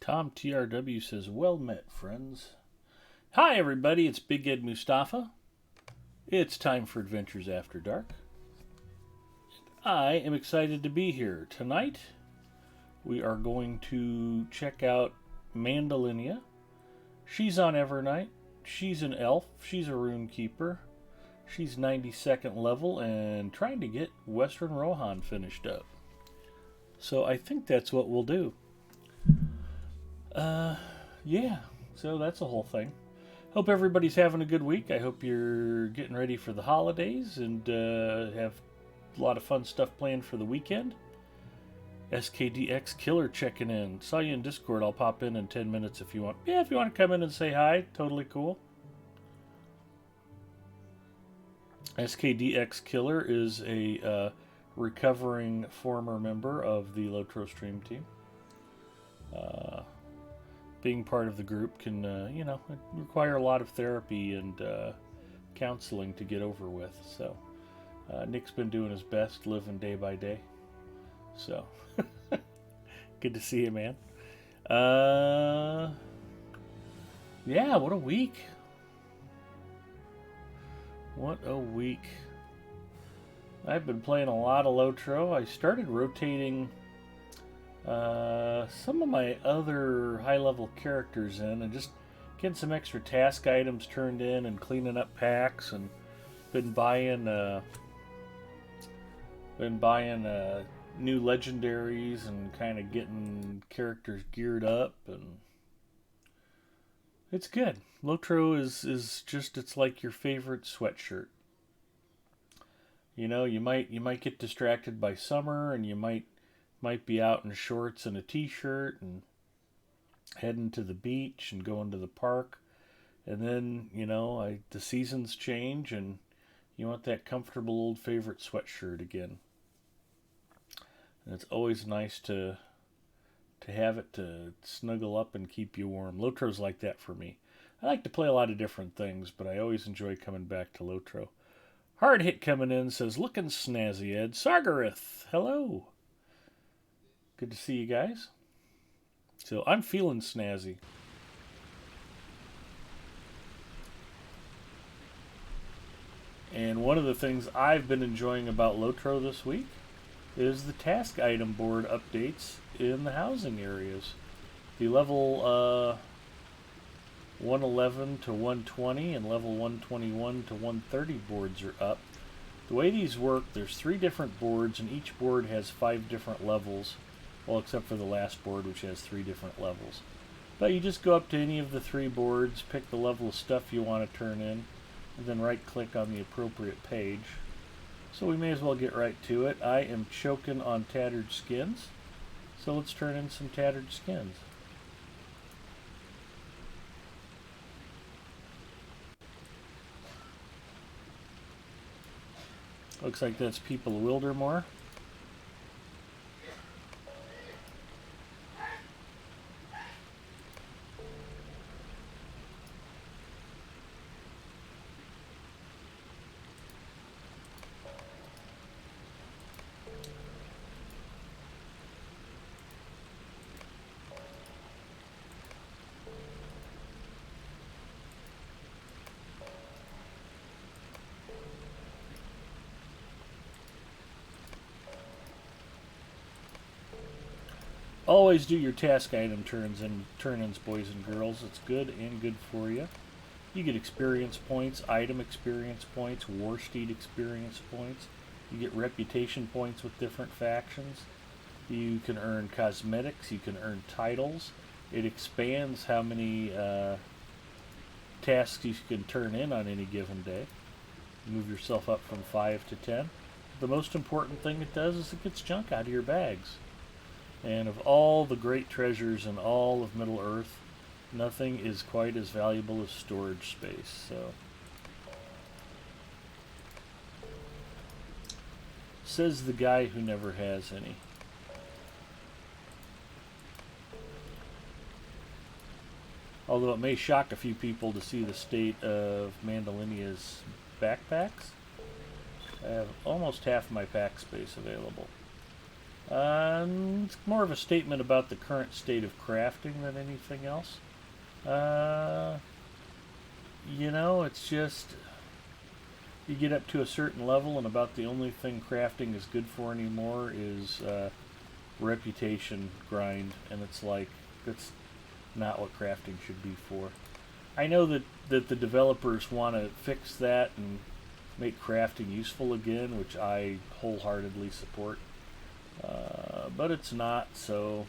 Tom TRW says, well met, friends. Hi, everybody. It's Big Ed Mustafa. It's time for Adventures After Dark. I am excited to be here. Tonight, we are going to check out Mandalinia. She's on Evernight. She's an elf. She's a rune keeper. She's 92nd level and trying to get Western Rohan finished up. So I think that's what we'll do. Yeah, so that's the whole thing. Hope everybody's having a good week. I hope you're getting ready for the holidays and have a lot of fun stuff planned for the weekend. SKDX Killer checking in. Saw you in Discord. I'll pop in 10 minutes if you want. Yeah, if you want to come in and say hi, totally cool. SKDX Killer is a recovering former member of the Lotro stream team. Being part of the group can, require a lot of therapy and counseling to get over with. So, Nick's been doing his best, living day by day. So, good to see you, man. Yeah, what a week. What a week. I've been playing a lot of Lotro. I started rotating some of my other high-level characters in and just getting some extra task items turned in and cleaning up packs, and been buying new legendaries and kind of getting characters geared up, and it's good. Lotro is just, it's like your favorite sweatshirt. You know, you might get distracted by summer, and you might be out in shorts and a t-shirt and heading to the beach and going to the park, and then the seasons change and you want that comfortable old favorite sweatshirt again. And it's always nice to have it to snuggle up and keep you warm. Lotro's like that for me. I like to play a lot of different things, but I always enjoy coming back to Lotro. Hard Hit coming in says, looking snazzy, Ed. Sargareth, hello. Good to see you guys. So I'm feeling snazzy. And one of the things I've been enjoying about Lotro this week is the task item board updates in the housing areas. The level 111 to 120 and level 121 to 130 boards are up. The way these work, there's 3 different boards, and each board has 5 different levels. Well, except for the last board, which has 3 different levels. But you just go up to any of the 3 boards, pick the level of stuff you want to turn in, and then right-click on the appropriate page. So we may as well get right to it. I am choking on tattered skins, so let's turn in some tattered skins. Looks like that's People of Wildermore. Always do your task item turn-ins, boys and girls. It's good and good for you. You get experience points, item experience points, war steed experience points. You get reputation points with different factions. You can earn cosmetics. You can earn titles. It expands how many tasks you can turn in on any given day. Move yourself up from 5 to 10. The most important thing it does is it gets junk out of your bags. And of all the great treasures in all of Middle-earth, nothing is quite as valuable as storage space. So, says the guy who never has any. Although it may shock a few people to see the state of Mandalinia's backpacks. I have almost half my pack space available. It's more of a statement about the current state of crafting than anything else. Uh, it's just you get up to a certain level, and about the only thing crafting is good for anymore is reputation grind, and it's like that's not what crafting should be for. I know that the developers want to fix that and make crafting useful again, which I wholeheartedly support. But it's not, so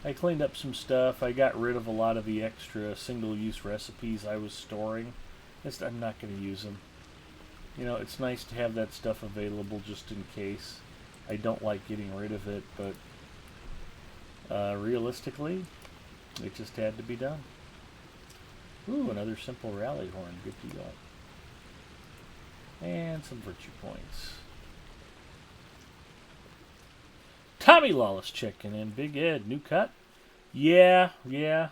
I cleaned up some stuff. I got rid of a lot of the extra single-use recipes I was storing. I'm not going to use them. It's nice to have that stuff available just in case. I don't like getting rid of it, but realistically, it just had to be done. Ooh, another simple rally horn. Good deal. And some virtue points. Tommy Lawless checking in. Big Ed, new cut? Yeah. A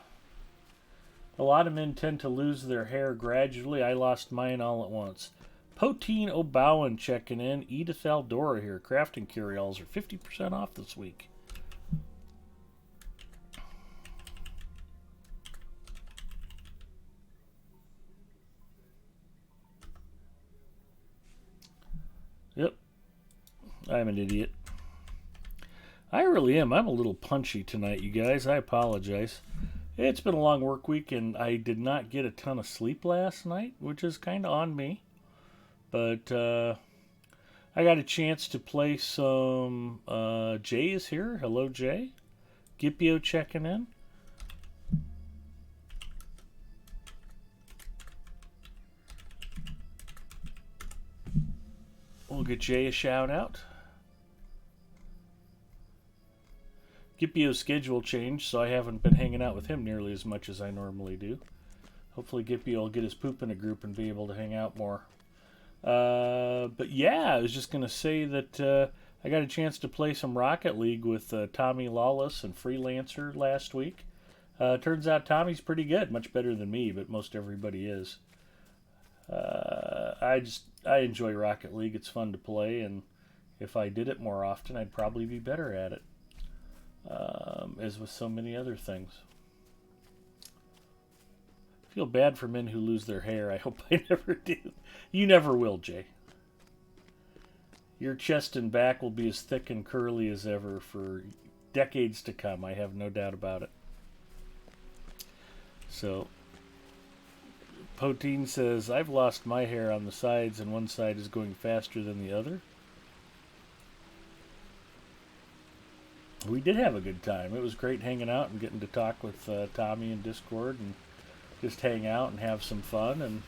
lot of men tend to lose their hair gradually. I lost mine all at once. Poteen O'Bowen checking in. Edith Aldora here. Crafting Curials are 50% off this week. Yep. I'm an idiot. I really am. I'm a little punchy tonight, you guys. I apologize. It's been a long work week, and I did not get a ton of sleep last night, which is kind of on me. But I got a chance to play some. Jay is here. Hello, Jay. Gipio checking in. We'll get Jay a shout out. Gipio's schedule changed, so I haven't been hanging out with him nearly as much as I normally do. Hopefully Gipio will get his poop in a group and be able to hang out more. But yeah, I was just going to say that I got a chance to play some Rocket League with Tommy Lawless and Freelancer last week. Turns out Tommy's pretty good, much better than me, but most everybody is. I enjoy Rocket League. It's fun to play, and if I did it more often, I'd probably be better at it. As with so many other things. I feel bad for men who lose their hair. I hope I never do. You never will, Jay. Your chest and back will be as thick and curly as ever for decades to come. I have no doubt about it. So, Poteen says, I've lost my hair on the sides and one side is going faster than the other. We did have a good time. It was great hanging out and getting to talk with Tommy in Discord and just hang out and have some fun. And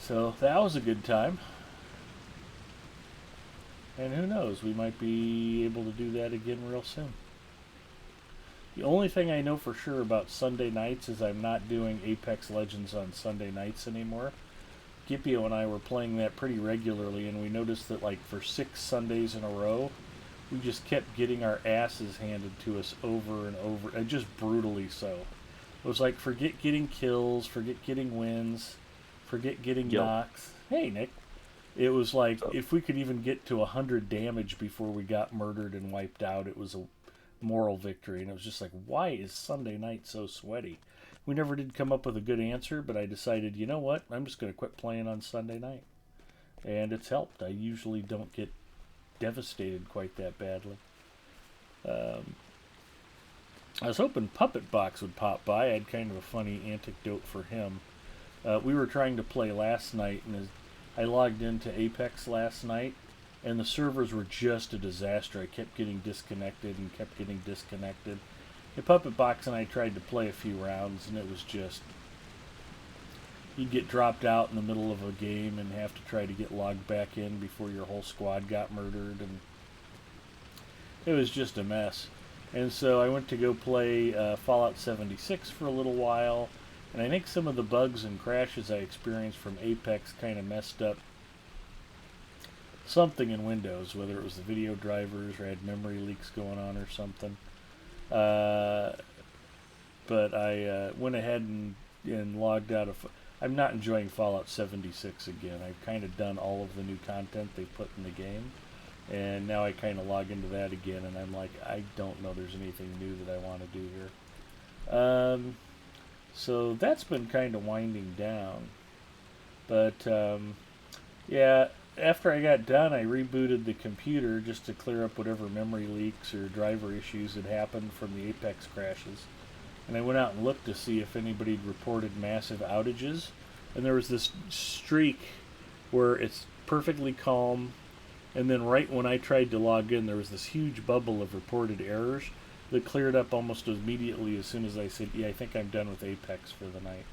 so that was a good time. And who knows, we might be able to do that again real soon. The only thing I know for sure about Sunday nights is I'm not doing Apex Legends on Sunday nights anymore. Gipio and I were playing that pretty regularly, and we noticed that like for 6 Sundays in a row, we just kept getting our asses handed to us over and over, and just brutally so. It was like, forget getting kills, forget getting wins, forget getting knocks. Hey, Nick. It was like, if we could even get to 100 damage before we got murdered and wiped out, it was a moral victory. And it was just like, why is Sunday night so sweaty? We never did come up with a good answer, but I decided, you know what? I'm just going to quit playing on Sunday night. And it's helped. I usually don't get devastated quite that badly. I was hoping Puppet Box would pop by. I had kind of a funny anecdote for him. We were trying to play last night, and I logged into Apex last night, and the servers were just a disaster. I kept getting disconnected and kept getting disconnected. And Puppet Box and I tried to play a few rounds, and it was just... You'd get dropped out in the middle of a game and have to try to get logged back in before your whole squad got murdered, and it was just a mess. And so I went to go play Fallout 76 for a little while, and I think some of the bugs and crashes I experienced from Apex kind of messed up something in Windows, whether it was the video drivers or had memory leaks going on or something. But I went ahead and logged out of... I'm not enjoying Fallout 76 again. I've kind of done all of the new content they put in the game. And now I kind of log into that again, and I'm like, I don't know there's anything new that I want to do here. So that's been kind of winding down. But yeah, after I got done, I rebooted the computer just to clear up whatever memory leaks or driver issues had happened from the Apex crashes. And I went out and looked to see if anybody had reported massive outages. And there was this streak where it's perfectly calm, and then right when I tried to log in, there was this huge bubble of reported errors that cleared up almost immediately as soon as I said, yeah, I think I'm done with Apex for the night.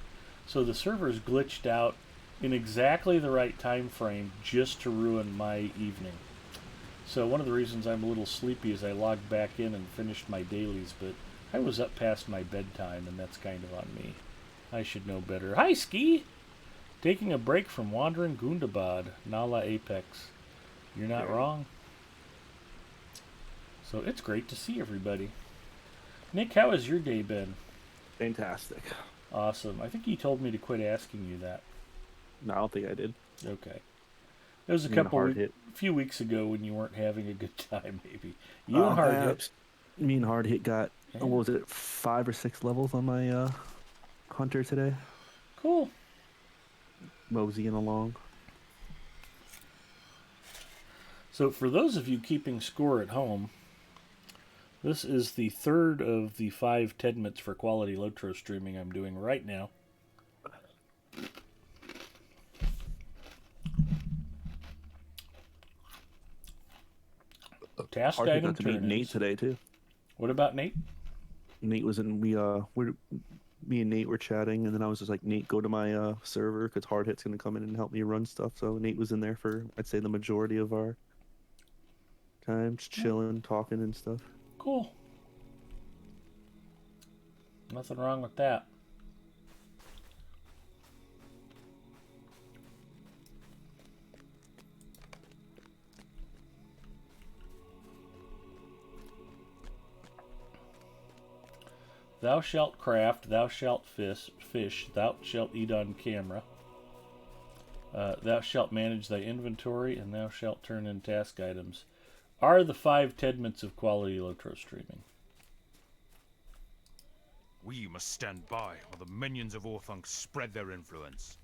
So the servers glitched out in exactly the right time frame just to ruin my evening. So one of the reasons I'm a little sleepy is I logged back in and finished my dailies, but I was up past my bedtime, and that's kind of on me. I should know better. Hi, Ski! Taking a break from wandering Gundabad, Nala Apex. You're not wrong. So it's great to see everybody. Nick, how has your day been? Fantastic. Awesome. I think you told me to quit asking you that. No, I don't think I did. Okay. There was a few weeks ago when you weren't having a good time, maybe. You and Hard Hit. Me and Hard Hit got, Yeah. what was it, 5 or 6 levels on my Hunter today. Cool. Moseying along. So for those of you keeping score at home, this is the third of the 5 Tedmits for quality Lotro streaming I'm doing right now. Task Hard Hit item got to meet Nate today too. What about Nate? Nate was in. Me and Nate were chatting, and then I was just like, Nate, go to my server because Hard Hit's gonna come in and help me run stuff. So Nate was in there for, I'd say, the majority of our time, just chilling, talking, and stuff. Cool. Nothing wrong with that. Thou shalt craft, thou shalt fish, thou shalt eat on camera. Thou shalt manage thy inventory, and thou shalt turn in task items. Are the 5 Tedmits of quality Lotro streaming. We must stand by while the minions of Orthunk spread their influence.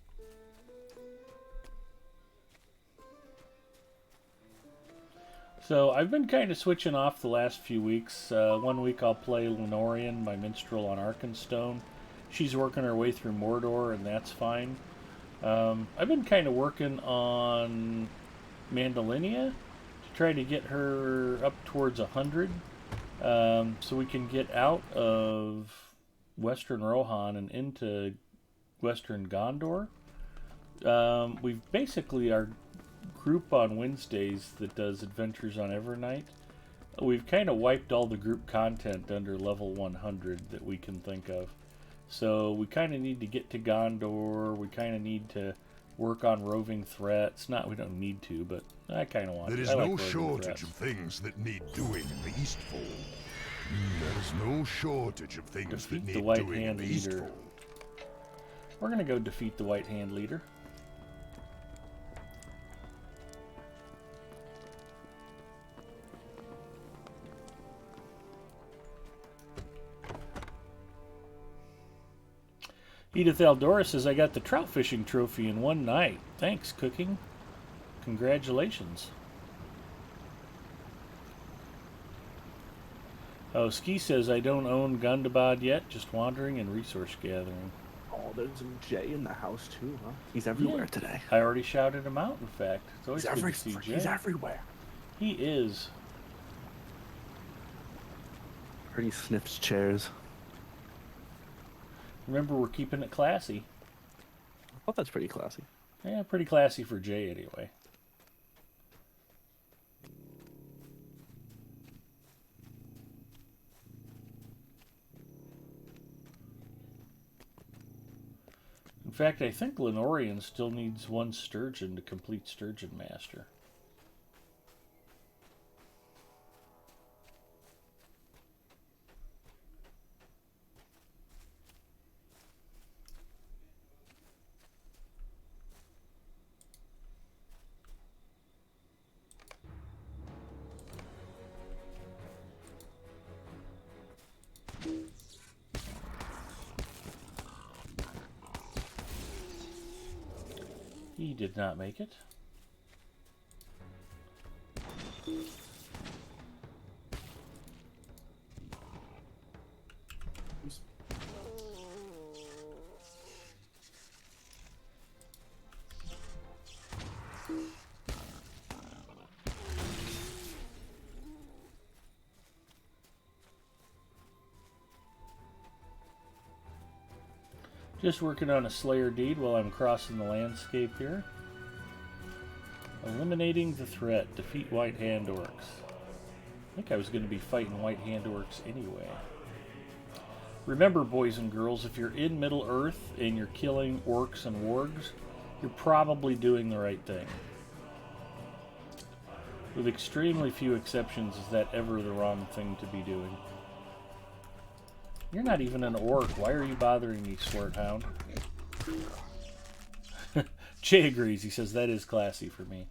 So I've been kind of switching off the last few weeks. One week I'll play Lenorian, my minstrel on Arkenstone. She's working her way through Mordor, and that's fine. I've been kind of working on Mandalinia to try to get her up towards 100, so we can get out of Western Rohan and into Western Gondor. We've basically our group on Wednesdays that does Adventures on Evernight. We've kind of wiped all the group content under level 100 that we can think of. So we kind of need to get to Gondor. We kind of need to work on roving threats. Not we don't need to, but I kind of want to. There is no shortage of things that need doing in the Eastfold. There is no shortage of things that need doing in the Eastfold. We're going to go defeat the White Hand Leader. Edith Eldora says, I got the trout fishing trophy in one night. Thanks, Cooking. Congratulations. Oh, Ski says, I don't own Gundabad yet, just wandering and resource gathering. Oh, there's a Jay in the house too, huh? He's everywhere today. I already shouted him out, in fact. It's always good to see Jay. He's everywhere. He is. Heard he sniffs chairs. Remember, we're keeping it classy. I thought that's pretty classy. Yeah, pretty classy for Jay, anyway. In fact, I think Lenorian still needs 1 Sturgeon to complete Sturgeon Master. He did not make it. Just working on a Slayer deed while I'm crossing the landscape here. Eliminating the threat. Defeat White Hand Orcs. I think I was going to be fighting White Hand Orcs anyway. Remember, boys and girls, if you're in Middle Earth and you're killing orcs and wargs, you're probably doing the right thing. With extremely few exceptions, is that ever the wrong thing to be doing. You're not even an orc. Why are you bothering me, Swordhound? Jay agrees. He says that is classy for me.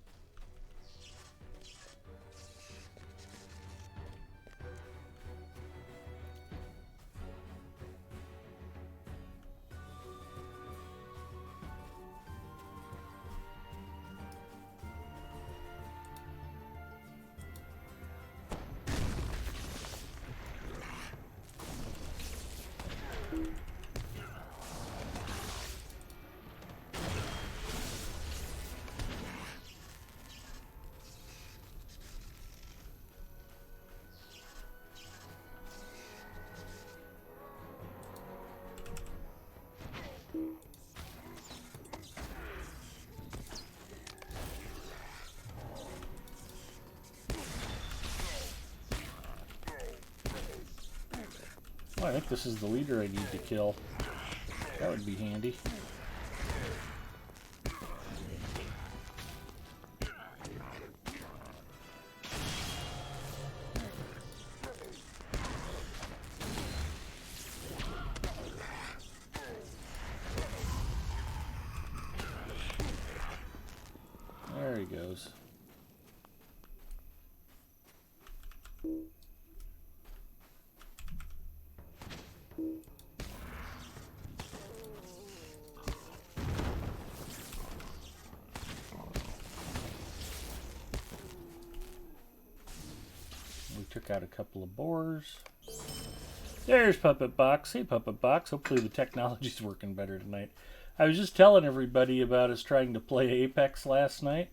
Oh, I think this is the leader I need to kill. That would be handy. There he goes. We took out a couple of boars. There's Puppet Box. Hey, Puppet Box. Hopefully the technology's working better tonight. I was just telling everybody about us trying to play Apex last night.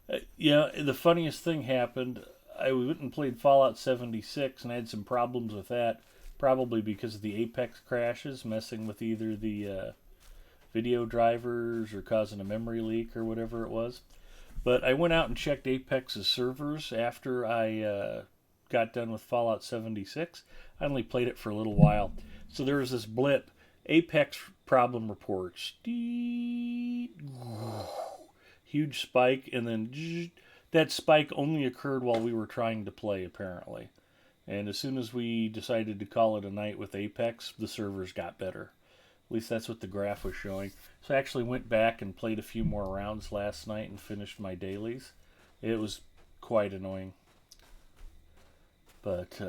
The funniest thing happened. I went and played Fallout 76 and I had some problems with that. Probably because of the Apex crashes, messing with either the video drivers or causing a memory leak or whatever it was. But I went out and checked Apex's servers after I got done with Fallout 76. I only played it for a little while. So there was this blip. Apex problem reports. Huge spike, and then that spike only occurred while we were trying to play, apparently. And as soon as we decided to call it a night with Apex, the servers got better. At least that's what the graph was showing. So I actually went back and played a few more rounds last night and finished my dailies. It was quite annoying. But,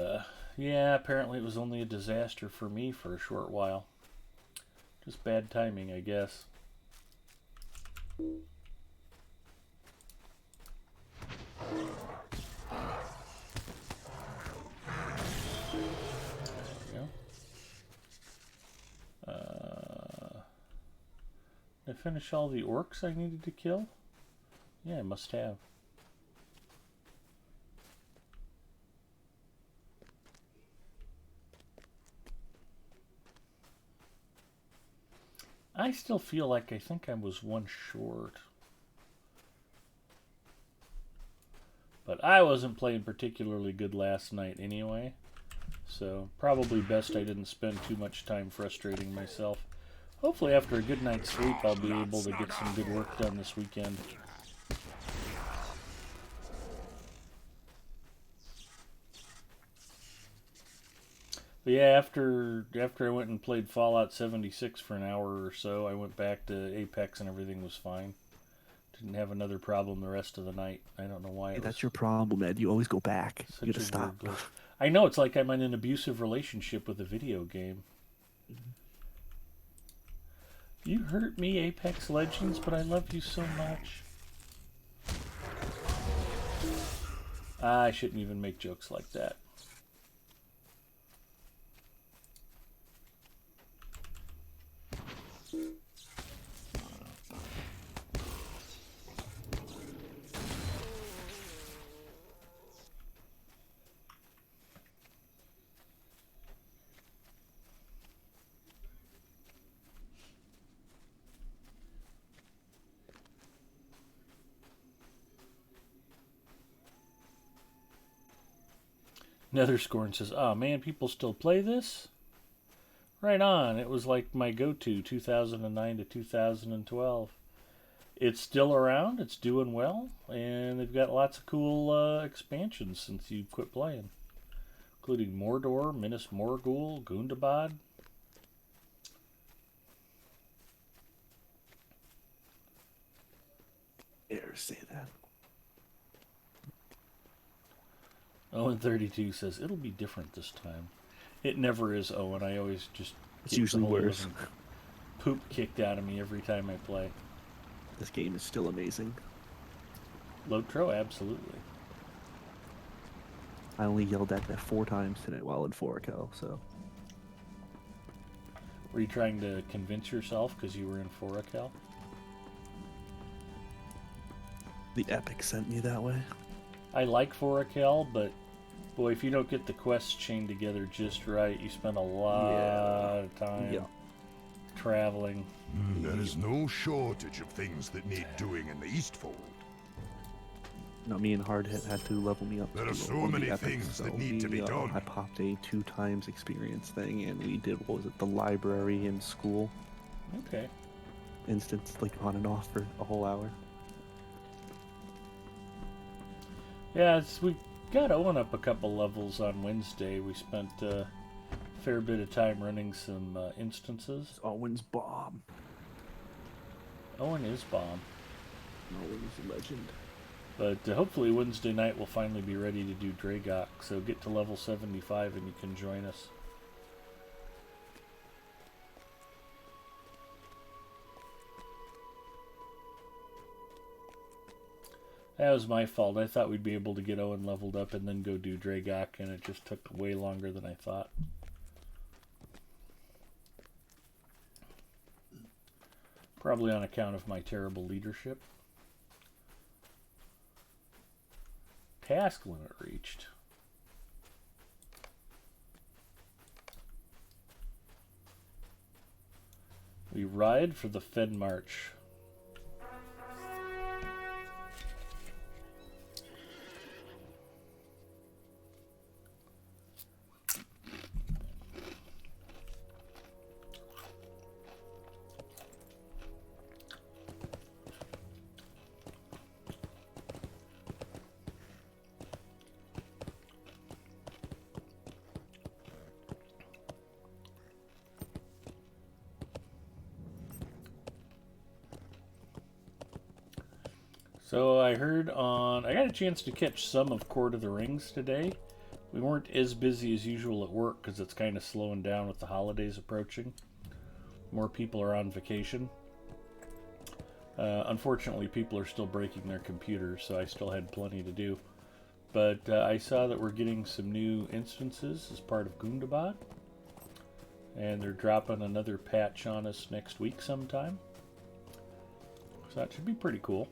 yeah, apparently it was only a disaster for me for a short while. Just bad timing, I guess. Did I finish all the orcs I needed to kill? Yeah, I must have. I still feel like I think I was one short. But I wasn't playing particularly good last night anyway. So probably best I didn't spend too much time frustrating myself. Hopefully after a good night's sleep I'll be able to get some good work done this weekend. But yeah, after I went and played Fallout 76 for an hour or so, I went back to Apex and everything was fine. Didn't have another problem the rest of the night. I don't know why. Hey, that's your problem, Ed. You always go back. You gotta stop. I know, it's like I'm in an abusive relationship with a video game. You hurt me, Apex Legends, but I love you so much. I shouldn't even make jokes like that. Netherscorn says, "Oh man, people still play this? Right on. It was like my go-to 2009 to 2012. It's still around, it's doing well, and they've got lots of cool expansions since you quit playing, including Mordor, Minas Morgul, Gundabad." Dare say that. Owen 32 says, "It'll be different this time." It never is, Owen. I always just It's usually worse. Poop kicked out of me every time I play. This game is still amazing. Lotro, absolutely. I only yelled at that 4 times today while in 4Cal, so. Were you trying to convince yourself because you were in Foracal? The Epic sent me that way. I like Foracal, but boy, if you don't get the quests chained together just right, you spend a lot of time traveling. There is no shortage of things that need doing in the Eastfold. No, me and Hardhit had to level me up. There are so on the many Epic, things so that need to be done. I popped a 2 times experience thing, and we did, what was it, the library in school Okay. instance, like on and off for a whole hour. Yeah, we got Owen up a couple levels on Wednesday. We spent a fair bit of time running some instances. Owen's bomb. Owen is bomb. Owen's a legend. But hopefully Wednesday night we'll finally be ready to do Dragok. So get to level 75 and you can join us. That was my fault. I thought we'd be able to get Owen leveled up and then go do Dragok, and it just took way longer than I thought. Probably on account of my terrible leadership. Task limit reached. We ride for the Fed March. So I got a chance to catch some of Court of the Rings today. We weren't as busy as usual at work because it's kind of slowing down with the holidays approaching. More people are on vacation. Unfortunately, people are still breaking their computers, so I still had plenty to do. But I saw that we're getting some new instances as part of Gundabad. And they're dropping another patch on us next week sometime. So that should be pretty cool.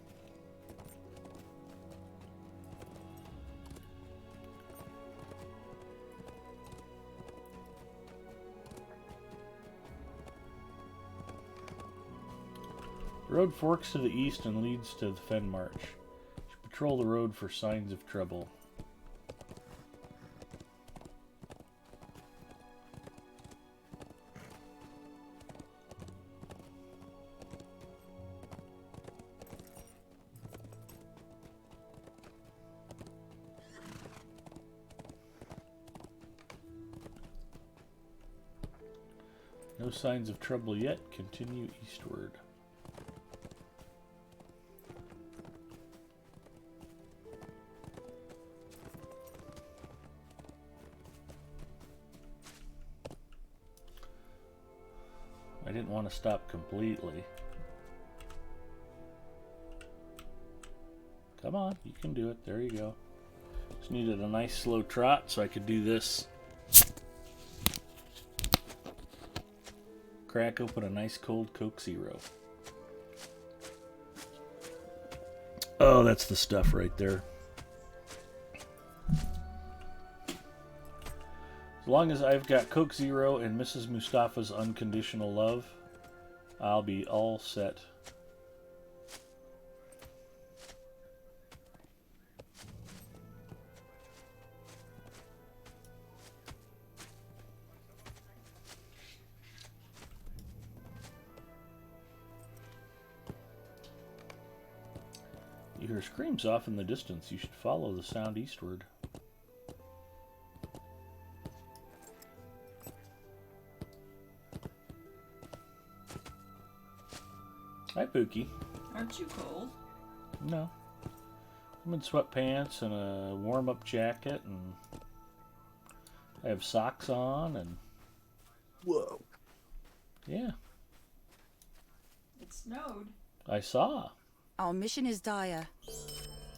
The road forks to the east and leads to the Fen March. You should patrol the road for signs of trouble. No signs of trouble yet. Continue eastward. I didn't want to stop completely. Come on, you can do it. There you go. Just needed a nice slow trot so I could do this. Crack open a nice cold Coke Zero. Oh, that's the stuff right there. As long as I've got Coke Zero and Mrs. Mustafa's unconditional love, I'll be all set. You hear screams off in the distance. You should follow the sound eastward. Hi, Pookie. Aren't you cold? No. I'm in sweatpants and a warm-up jacket, and I have socks on, and... Whoa. Yeah. It snowed. I saw. Our mission is dire.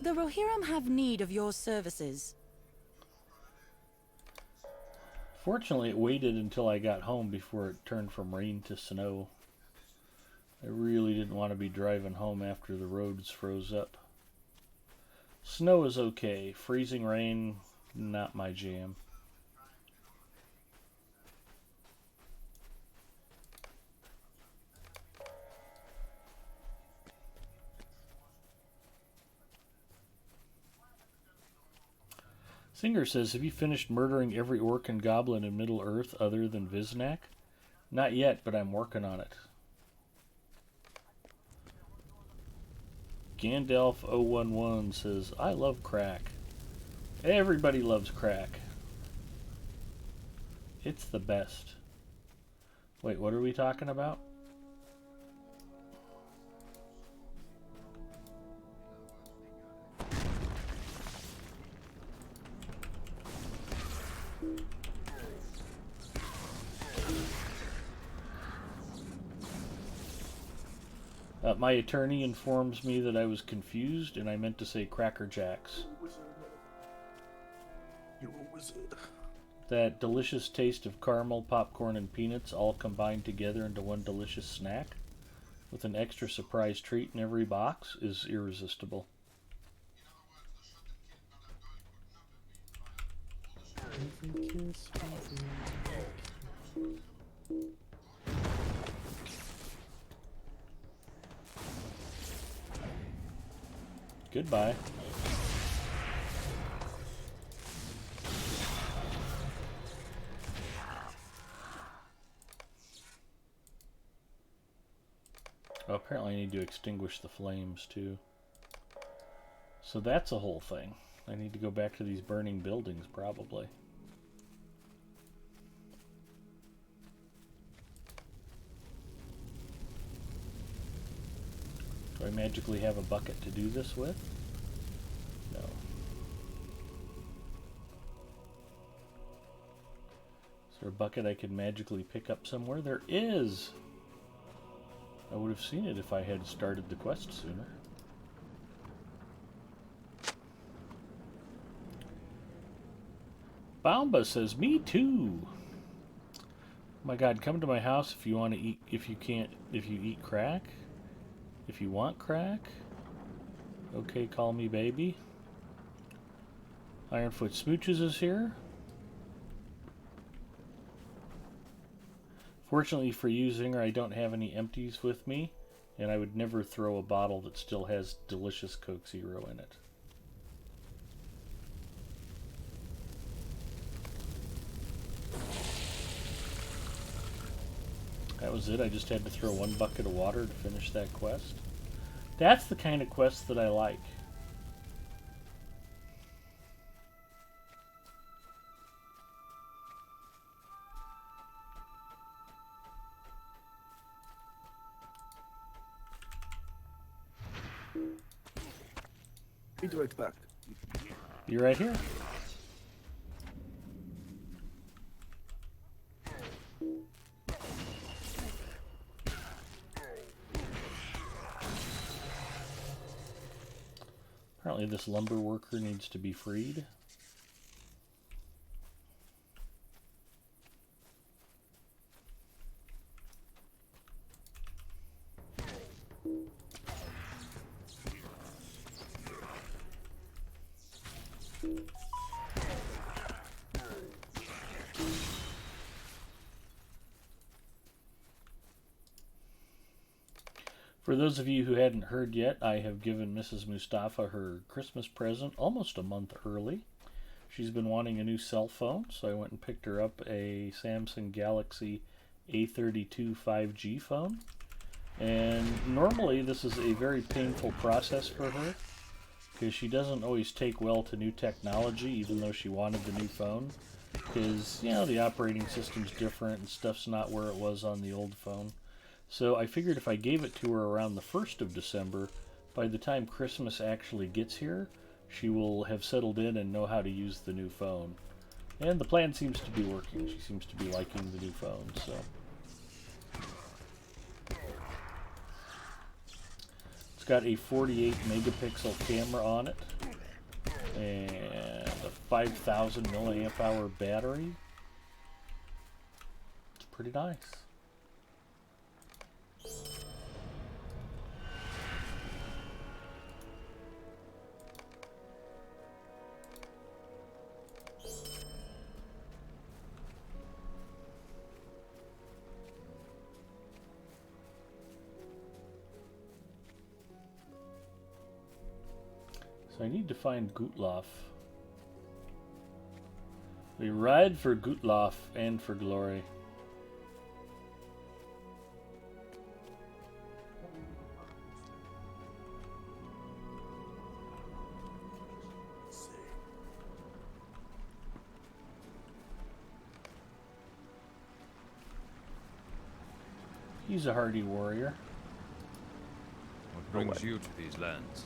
The Rohirrim have need of your services. Fortunately, it waited until I got home before it turned from rain to snow. I really didn't want to be driving home after the roads froze up. Snow is okay. Freezing rain, not my jam. Singer says, have you finished murdering every orc and goblin in Middle-earth other than Viznak? Not yet, but I'm working on it. Gandalf011 says, I love crack. Everybody loves crack. It's the best. Wait, what are we talking about? My attorney informs me that I was confused and I meant to say Cracker Jacks. You're a wizard. That delicious taste of caramel, popcorn, and peanuts all combined together into one delicious snack, with an extra surprise treat in every box, is irresistible. Goodbye. Oh, apparently I need to extinguish the flames too. So that's a whole thing. I need to go back to these burning buildings probably. Do I magically have a bucket to do this with? No. Is there a bucket I could magically pick up somewhere? There is! I would have seen it if I had started the quest sooner. Bamba says, me too! Oh my god, come to my house if you want to eat, if you eat crack. If you want crack. Okay, call me baby. Ironfoot Smooches is here. Fortunately for you, Zinger, I don't have any empties with me, and I would never throw a bottle that still has delicious Coke Zero in it. That was it. I just had to throw one bucket of water to finish that quest. That's the kind of quest that I like. Redirect back. You right here. Apparently this lumber worker needs to be freed. For those of you who hadn't heard yet, I have given Mrs. Mustafa her Christmas present almost a month early. She's been wanting a new cell phone, so I went and picked her up a Samsung Galaxy A32 5G phone. And normally this is a very painful process for her because she doesn't always take well to new technology, even though she wanted the new phone. Because, you know, the operating system's different and stuff's not where it was on the old phone. So I figured if I gave it to her around the 1st of December, by the time Christmas actually gets here, she will have settled in and know how to use the new phone. And the plan seems to be working. She seems to be liking the new phone, so. It's got a 48 megapixel camera on it, and a 5,000 milliamp hour battery. It's pretty nice. So I need to find Gutloff. We ride for Gutloff and for glory. He's a hardy warrior. What brings you to these lands?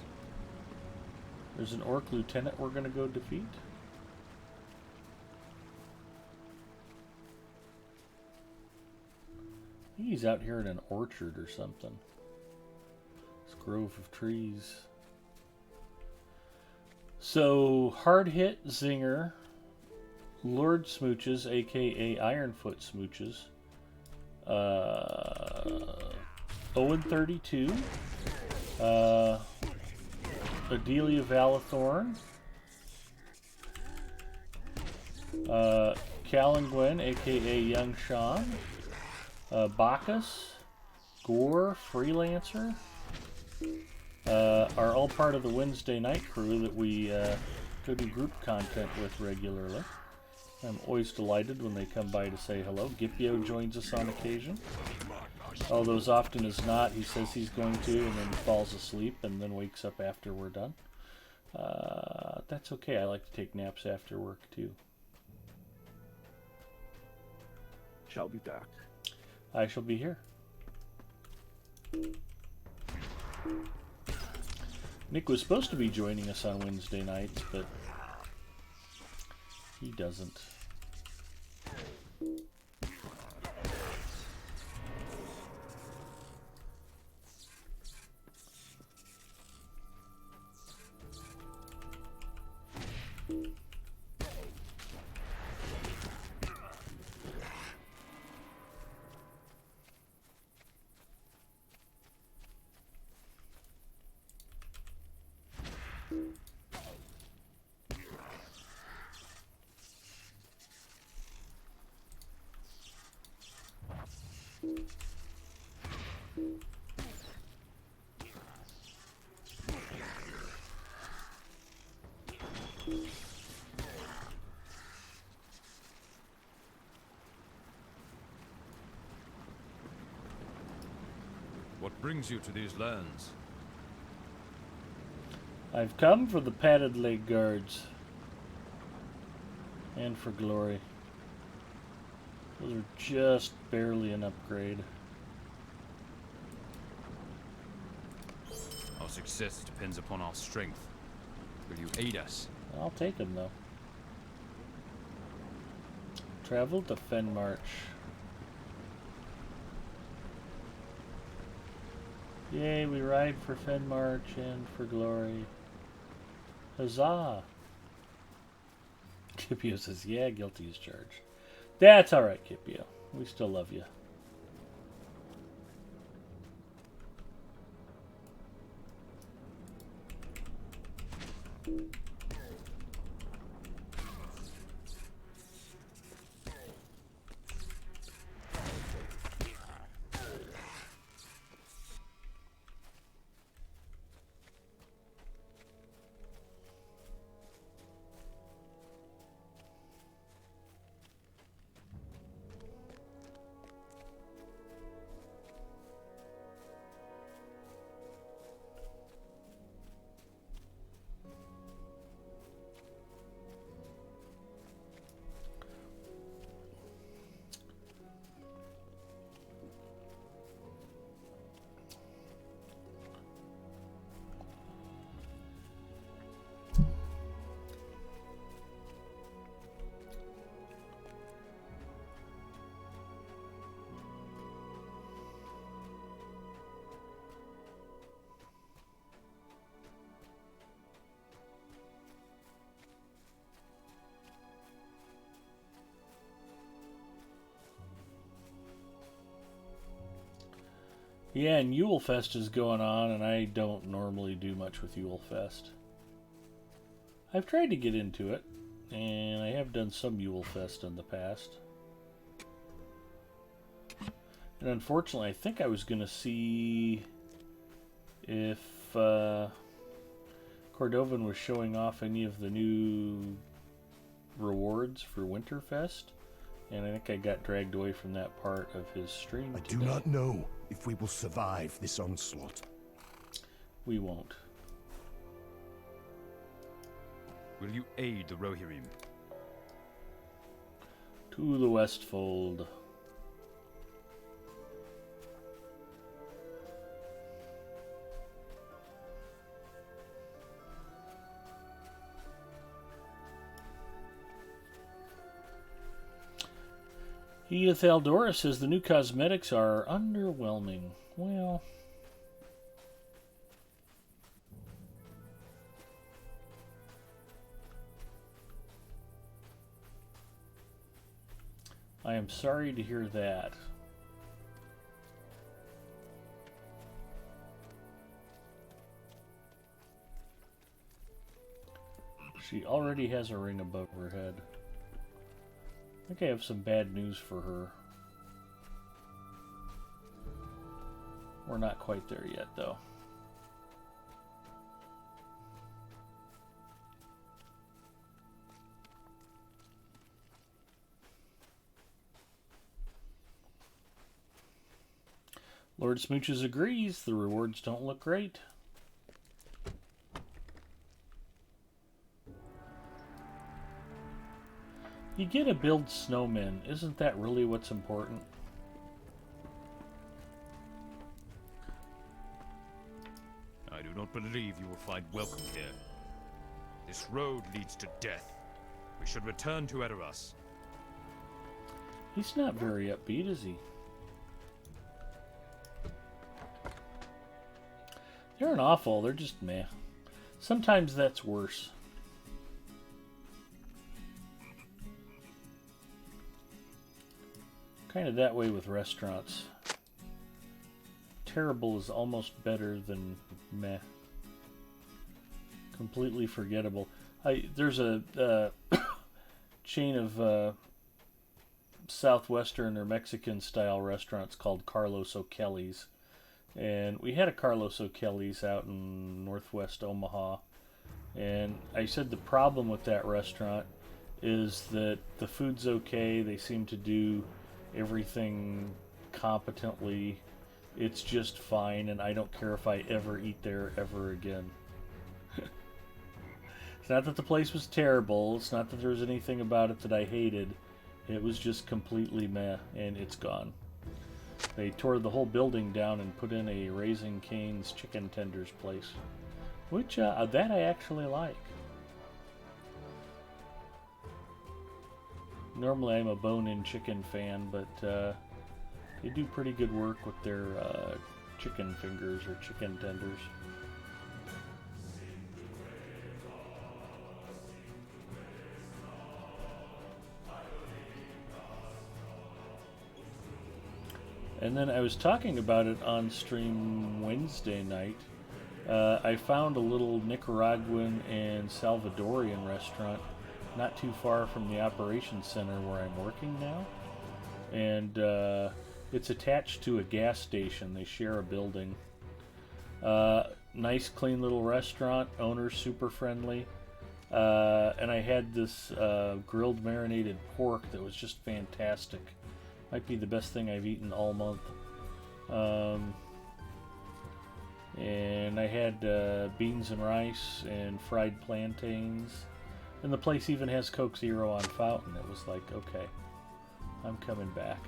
There's an orc lieutenant we're going to go defeat. I think he's out here in an orchard or something. This grove of trees. So, Hard Hit, Zinger, Lord Smooches, aka Ironfoot Smooches, Owen 32, Adelia Valathorn, Callan aka Young Sean, Bacchus, Gore, Freelancer, are all part of the Wednesday night crew that we go do group content with regularly. I'm always delighted when they come by to say hello. Gipio joins us on occasion. Although as often as not, he says he's going to and then falls asleep and then wakes up after we're done. That's okay. I like to take naps after work too. Shall be back. I shall be here. Nick was supposed to be joining us on Wednesday nights, but he doesn't. What brings you to these lands? I've come for the padded leg guards. And for glory. Those are just barely an upgrade. Our success depends upon our strength. Will you aid us? I'll take them though. Travel to Fenmarch. Yay, we ride for Fenmarch and for glory. Huzzah! Kipio says, yeah, guilty as charged. That's alright, Kipio. We still love you. Yeah, and Yule Fest is going on, and I don't normally do much with Yule Fest. I've tried to get into it, and I have done some Yule Fest in the past. And unfortunately, I think I was going to see if Cordovan was showing off any of the new rewards for Winterfest, and I think I got dragged away from that part of his stream I today. do not know if we will survive this onslaught. We won't. Will you aid the Rohirrim? To the Westfold. Edith Eldora says the new cosmetics are underwhelming. Well, I am sorry to hear that. She already has a ring above her head. I think I have some bad news for her. We're not quite there yet, though. Lord Smooches agrees. The rewards don't look great. You get to build snowmen. Isn't that really what's important? I do not believe you will find welcome here. This road leads to death. We should return to Edoras. He's not very upbeat, is he? They aren't awful, they're just meh. Sometimes that's worse. Kind of that way with restaurants. Terrible is almost better than meh. Completely forgettable. There's a chain of southwestern or Mexican style restaurants called Carlos O'Kelly's. And we had a Carlos O'Kelly's out in northwest Omaha. And I said the problem with that restaurant is that the food's okay. They seem to do everything competently. It's just fine, and I don't care if I ever eat there ever again. It's not that the place was terrible. It's not that there was anything about it that I hated. It was just completely meh, and it's gone. They tore the whole building down and put in a Raising Cane's chicken tenders place, which that I actually like. Normally I'm a bone-in chicken fan, but they do pretty good work with their chicken fingers or chicken tenders. And then I was talking about it on stream Wednesday night. I found a little Nicaraguan and Salvadorian restaurant not too far from the operations center where I'm working now. And it's attached to a gas station. They share a building. Nice, clean little restaurant. Owner's super friendly. And I had this grilled marinated pork that was just fantastic. Might be the best thing I've eaten all month. And I had beans and rice and fried plantains. And the place even has Coke Zero on fountain. It was like, okay, I'm coming back.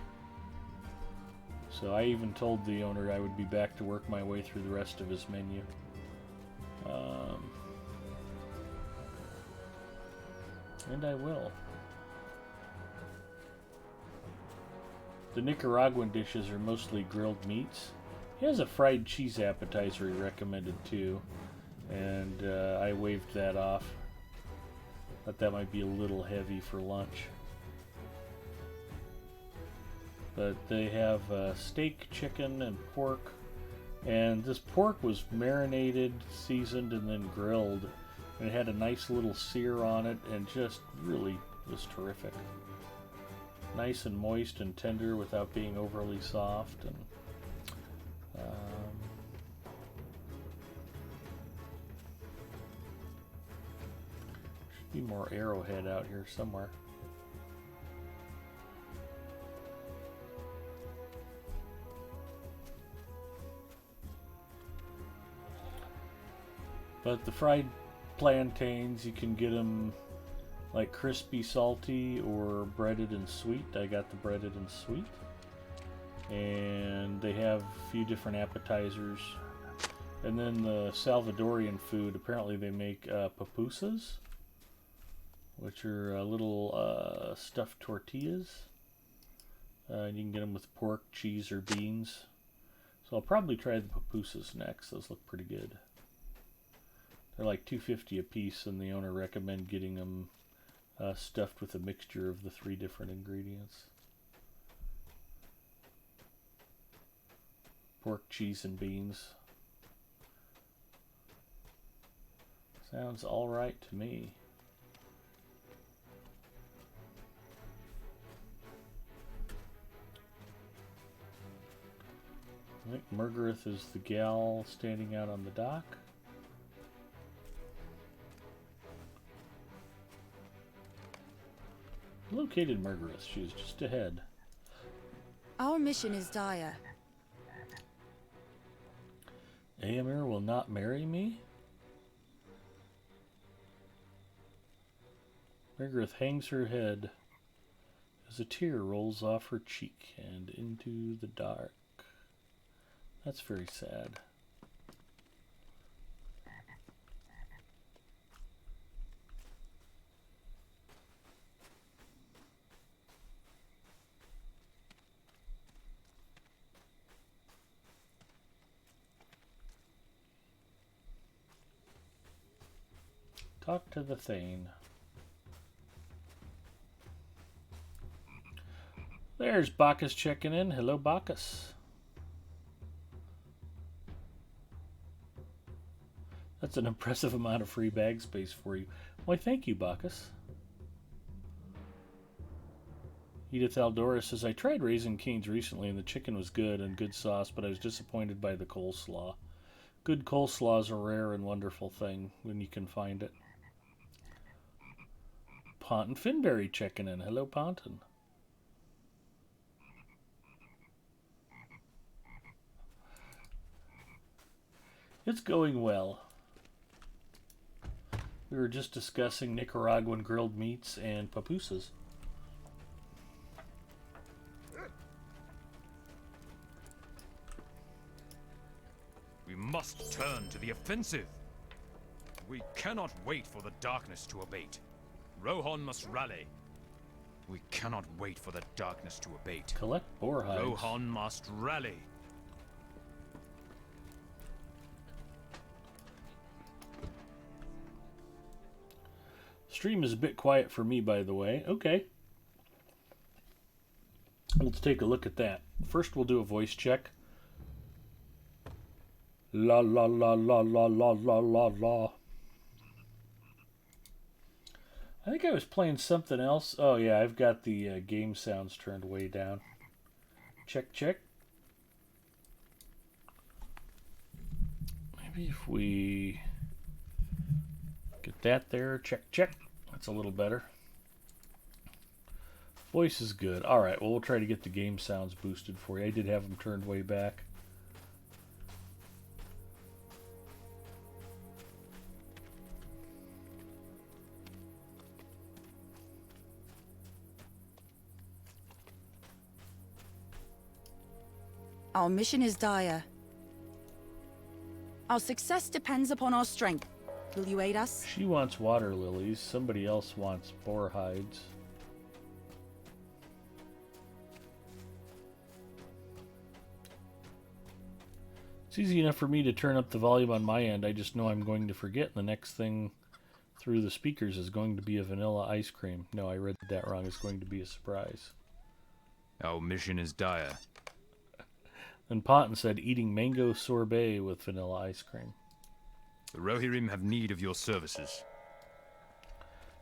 So I even told the owner I would be back to work my way through the rest of his menu. And I will. The Nicaraguan dishes are mostly grilled meats. He has a fried cheese appetizer he recommended too, and I waved that off. Thought that might be a little heavy for lunch. But they have steak, chicken, and pork. And this pork was marinated, seasoned, and then grilled. And it had a nice little sear on it, and just really was terrific. Nice and moist and tender without being overly soft. And should be more arrowhead out here somewhere. But the fried plantains, you can get them like crispy, salty, or breaded and sweet. I got the breaded and sweet. And they have a few different appetizers. And then the Salvadorian food, apparently they make pupusas, which are little stuffed tortillas. And you can get them with pork, cheese, or beans. So I'll probably try the pupusas next. Those look pretty good. They're like $2.50 a piece, and the owner recommended getting them stuffed with a mixture of the 3 different ingredients. Pork, cheese, and beans. Sounds alright to me. I think Margaret is the gal standing out on the dock. Located Margaret. She was just ahead. Our mission is dire. Aemir will not marry me? Margaret hangs her head as a tear rolls off her cheek and into the dark. That's very sad. Talk to the Thane. There's Bacchus checking in. Hello, Bacchus. That's an impressive amount of free bag space for you. Why, thank you, Bacchus. Edith Aldora says, I tried Raising Cane's recently and the chicken was good and good sauce, but I was disappointed by the coleslaw. Good coleslaw is a rare and wonderful thing when you can find it. Ponton Finberry checking in. Hello, Ponton. It's going well. We were just discussing Nicaraguan grilled meats and pupusas. We must turn to the offensive. We cannot wait for the darkness to abate. Rohan must rally. We cannot wait for the darkness to abate. Collect boar hides. Rohan must rally. Stream is a bit quiet for me, by the way. Okay. Let's take a look at that. First, we'll do a voice check. La la la la la la la la la. I think I was playing something else. Oh yeah, I've got the game sounds turned way down. Check, check. Maybe if we get that there. Check, check. That's a little better. Voice is good. Alright, well, we'll try to get the game sounds boosted for you. I did have them turned way back. Our mission is dire. Our success depends upon our strength. Will you aid us? She wants water lilies. Somebody else wants boar hides. It's easy enough for me to turn up the volume on my end. I just know I'm going to forget. The next thing through the speakers is going to be a vanilla ice cream. No, I read that wrong. It's going to be a surprise. Our mission is dire. And Ponton said eating mango sorbet with vanilla ice cream. The Rohirrim have need of your services.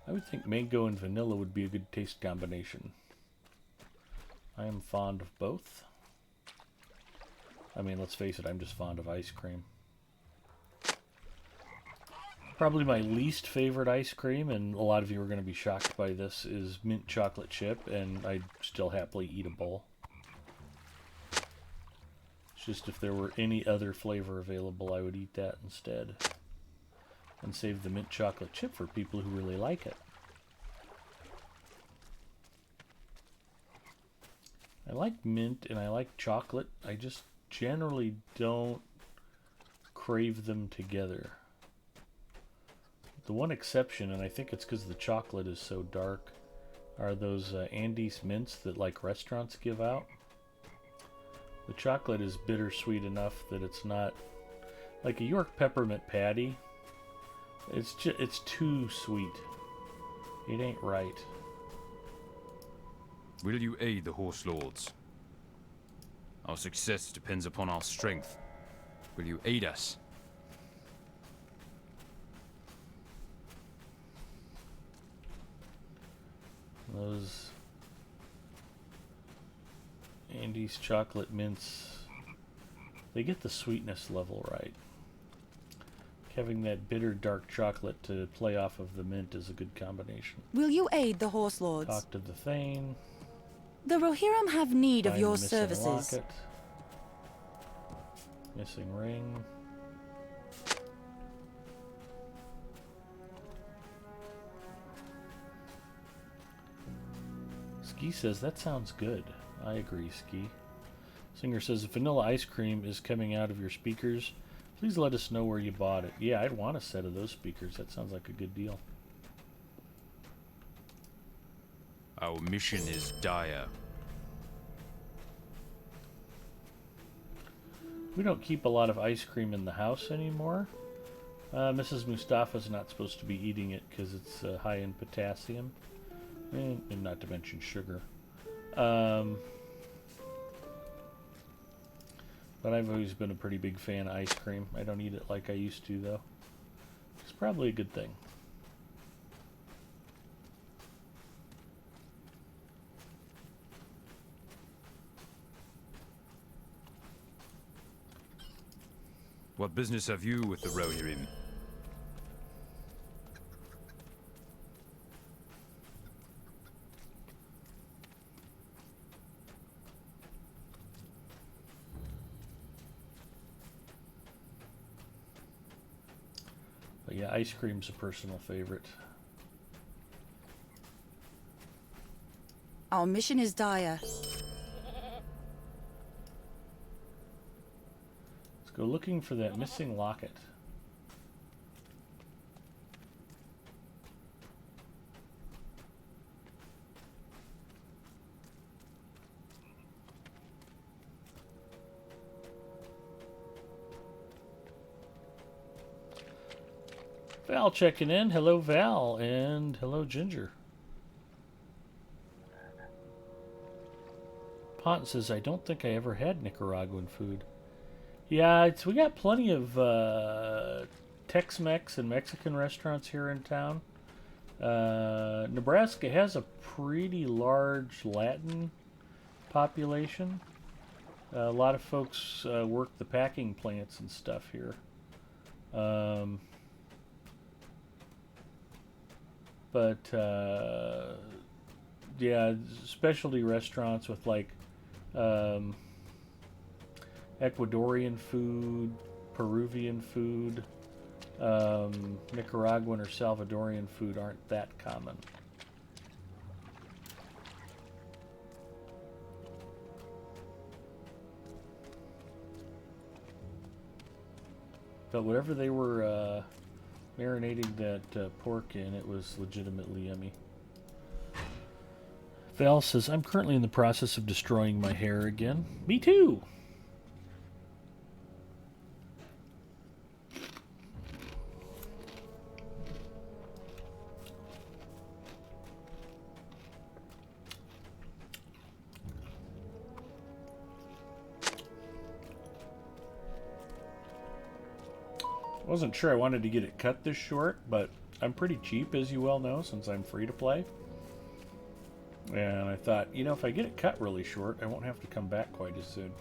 I would think mango and vanilla would be a good taste combination. I am fond of both. I mean, let's face it, I'm just fond of ice cream. Probably my least favorite ice cream, and a lot of you are going to be shocked by this, is mint chocolate chip, and I'd still happily eat a bowl. It's just if there were any other flavor available, I would eat that instead. And save the mint chocolate chip for people who really like it. I like mint and I like chocolate. I just generally don't crave them together. The one exception, and I think it's because the chocolate is so dark, are those Andes mints that like restaurants give out. The chocolate is bittersweet enough that it's not like a York peppermint patty. It's too sweet. It ain't right. Will you aid the Horse Lords? Our success depends upon our strength. Will you aid us? Those Andes chocolate mints, they get the sweetness level right. Having that bitter dark chocolate to play off of the mint is a good combination. Will you aid the Horse Lords? Talk to the Thane. The Rohirrim have need of Find your the missing services. locket. Missing ring. Ski says, that sounds good. I agree, Ski. Singer says, if vanilla ice cream is coming out of your speakers, please let us know where you bought it. Yeah, I'd want a set of those speakers. That sounds like a good deal. Our mission is dire. We don't keep a lot of ice cream in the house anymore. Mrs. Mustafa's not supposed to be eating it because it's high in potassium. And not to mention sugar. But I've always been a pretty big fan of ice cream. I don't eat it like I used to, though. It's probably a good thing. What business have you with the Rohirrim? But yeah, ice cream's a personal favorite. Our mission is dire. Let's go looking for that missing locket. Val checking in. Hello, Val, and hello, Ginger. Haunt says, I don't think I ever had Nicaraguan food. Yeah, we got plenty of Tex-Mex and Mexican restaurants here in town. Nebraska has a pretty large Latin population. A lot of folks work the packing plants and stuff here. But yeah, specialty restaurants with like Ecuadorian food, Peruvian food, Nicaraguan or Salvadorian food aren't that common. But whatever they were marinating that pork in, it was legitimately yummy. Val says, I'm currently in the process of destroying my hair again. Me too! Wasn't sure I wanted to get it cut this short, but I'm pretty cheap, as you well know, since I'm free to play. And I thought, you know, if I get it cut really short, I won't have to come back quite as soon.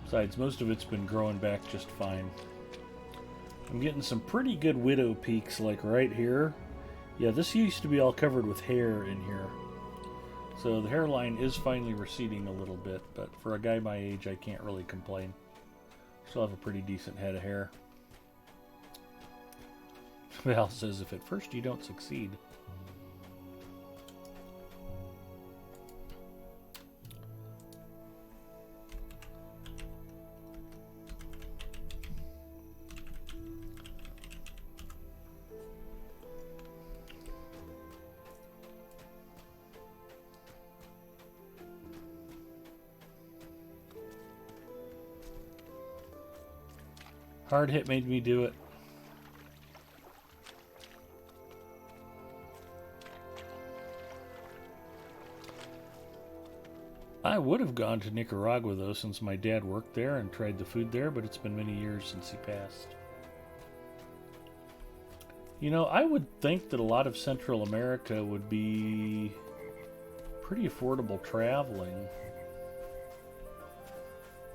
Besides, most of it's been growing back just fine. I'm getting some pretty good widow peaks, like right here. Yeah, this used to be all covered with hair in here. So the hairline is finally receding a little bit, but for a guy my age, I can't really complain. Still have a pretty decent head of hair. Val says, if at first you don't succeed. Hard hit made me do it. I would have gone to Nicaragua, though, since my dad worked there and tried the food there, but it's been many years since he passed. You know, I would think that a lot of Central America would be pretty affordable traveling.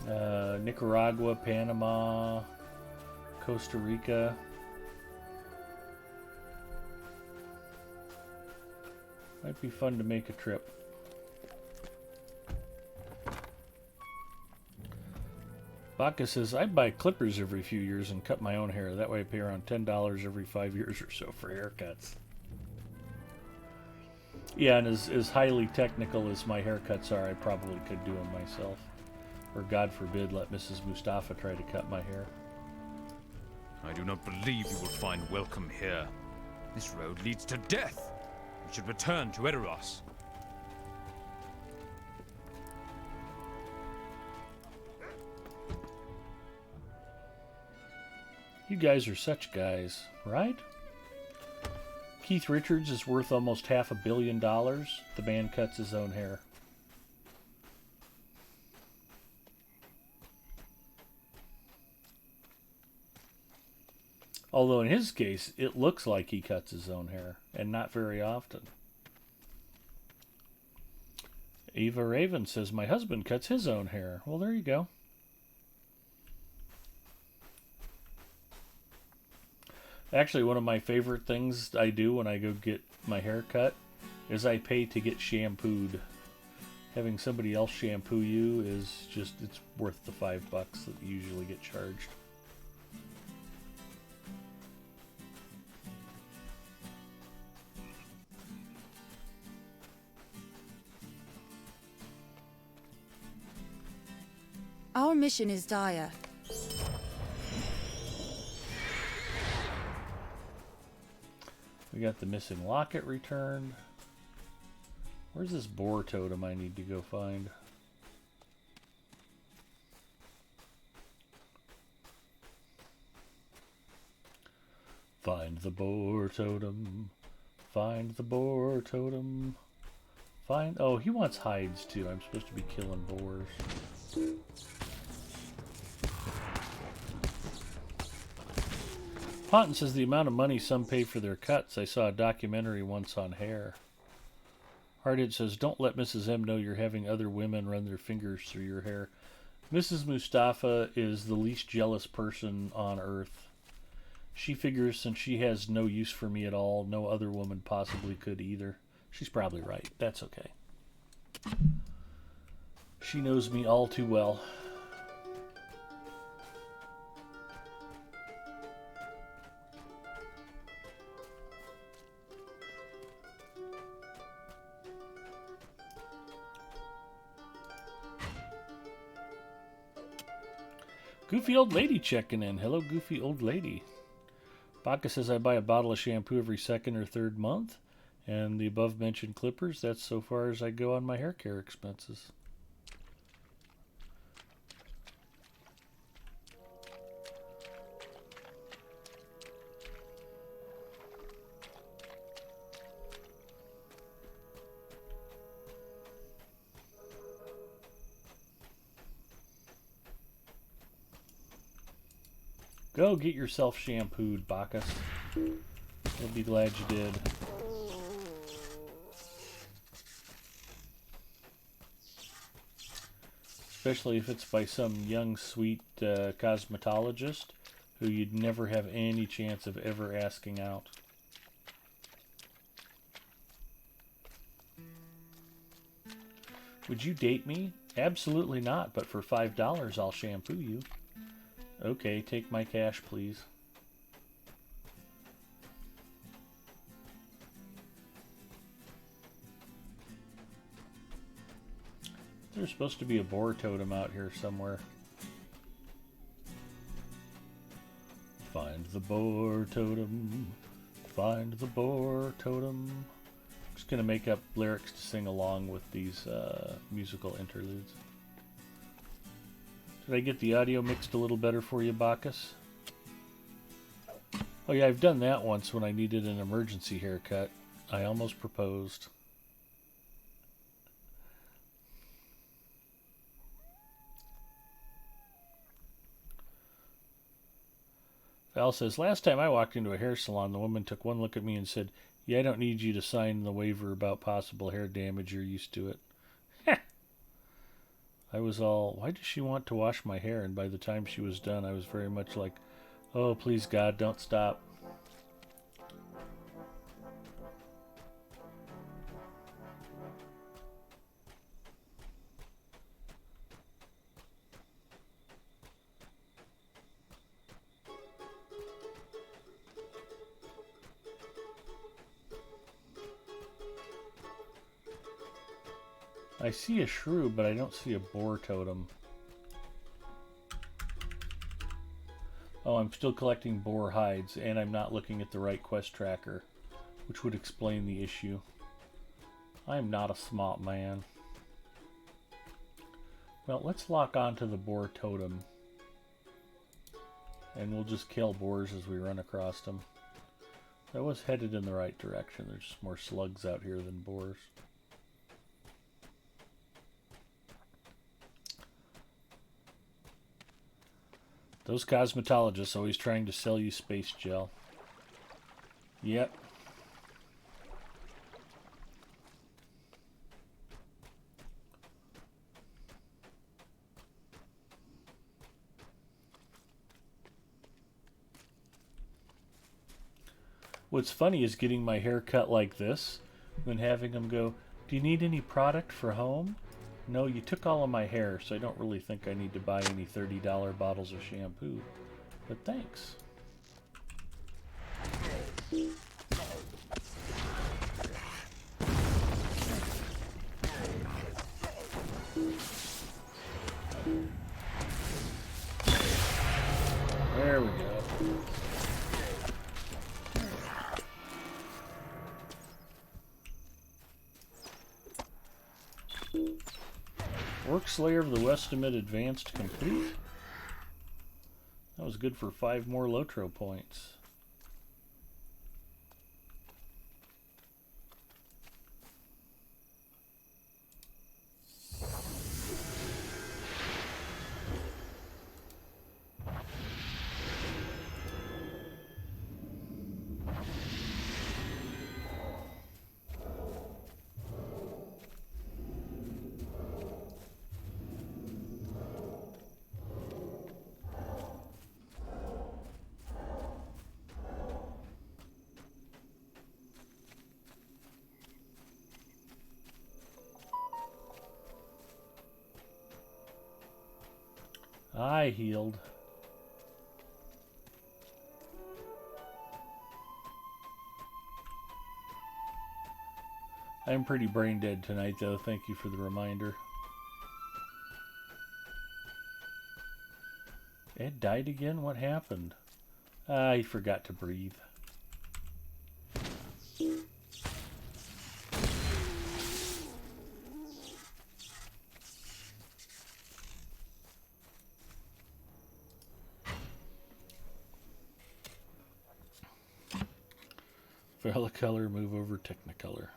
Nicaragua, Panama, Costa Rica. Might be fun to make a trip. Baca says, I buy clippers every few years and cut my own hair. That way I pay around $10 every 5 years or so for haircuts. Yeah, and as highly technical as my haircuts are, I probably could do them myself. Or God forbid, let Mrs. Mustafa try to cut my hair. I do not believe you will find welcome here. This road leads to death. We should return to Eros. You guys are such guys, right? Keith Richards is worth almost $500 million. The man cuts his own hair. Although in his case, it looks like he cuts his own hair, and not very often. Eva Raven says, my husband cuts his own hair. Well, there you go. Actually, one of my favorite things I do when I go get my hair cut is I pay to get shampooed. Having somebody else shampoo you is just, it's worth the $5 that you usually get charged. Our mission is dire. We got the missing locket returned. Where's this boar totem I need to go find? Find the boar totem. Find the boar totem. Find... Oh, he wants hides, too. I'm supposed to be killing boars. Ponton says the amount of money some pay for their cuts. I saw a documentary once on hair. Hardhead says, don't let Mrs. M know you're having other women run their fingers through your hair. Mrs. Mustafa is the least jealous person on earth. She figures since she has no use for me at all, no other woman possibly could either. She's probably right. That's okay. She knows me all too well. Goofy old lady checking in. Hello, goofy old lady. Baka says I buy a bottle of shampoo every second or third month. And the above mentioned clippers, that's so far as I go on my hair care expenses. Go get yourself shampooed, Bacchus. You'll be glad you did. Especially if it's by some young, sweet cosmetologist who you'd never have any chance of ever asking out. Would you date me? Absolutely not, but for $5 I'll shampoo you. Okay, take my cash, please. There's supposed to be a boar totem out here somewhere. Find the boar totem. Find the boar totem. I'm just going to make up lyrics to sing along with these musical interludes. Did I get the audio mixed a little better for you, Bacchus? Oh yeah, I've done that once when I needed an emergency haircut. I almost proposed. Val says, last time I walked into a hair salon, the woman took one look at me and said, yeah, I don't need you to sign the waiver about possible hair damage. You're used to it. I was all, why does she want to wash my hair? And by the time she was done, I was very much like, oh, please, God, don't stop. I see a shrew, but I don't see a boar totem. Oh, I'm still collecting boar hides, and I'm not looking at the right quest tracker, which would explain the issue. I am not a smart man. Well, let's lock onto the boar totem, and we'll just kill boars as we run across them. I was headed in the right direction. There's just more slugs out here than boars. Those cosmetologists always trying to sell you space gel. Yep. What's funny is getting my hair cut like this, then having them go, do you need any product for home? No, you took all of my hair, so I don't really think I need to buy any $30 bottles of shampoo. But thanks. There we go. Orc Slayer of the Westimate Advanced complete. That was good for 5 more Lotro points. I healed. I'm pretty brain dead tonight, though. Thank you for the reminder. Ed died again? What happened? He forgot to breathe. Velicolor, move over Technicolor.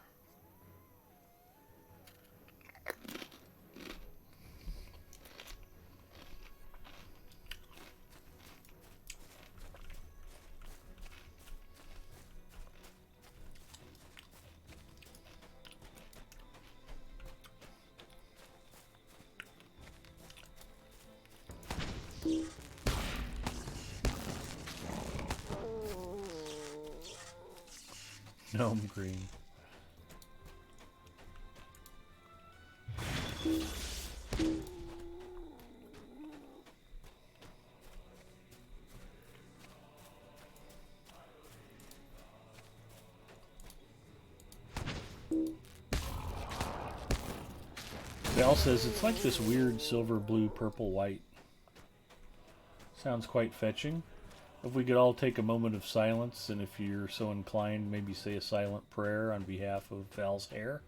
Gnome green. Val says it's like this weird silver, blue, purple, white. Sounds quite fetching. If we could all take a moment of silence, and if you're so inclined, maybe say a silent prayer on behalf of Val's hair.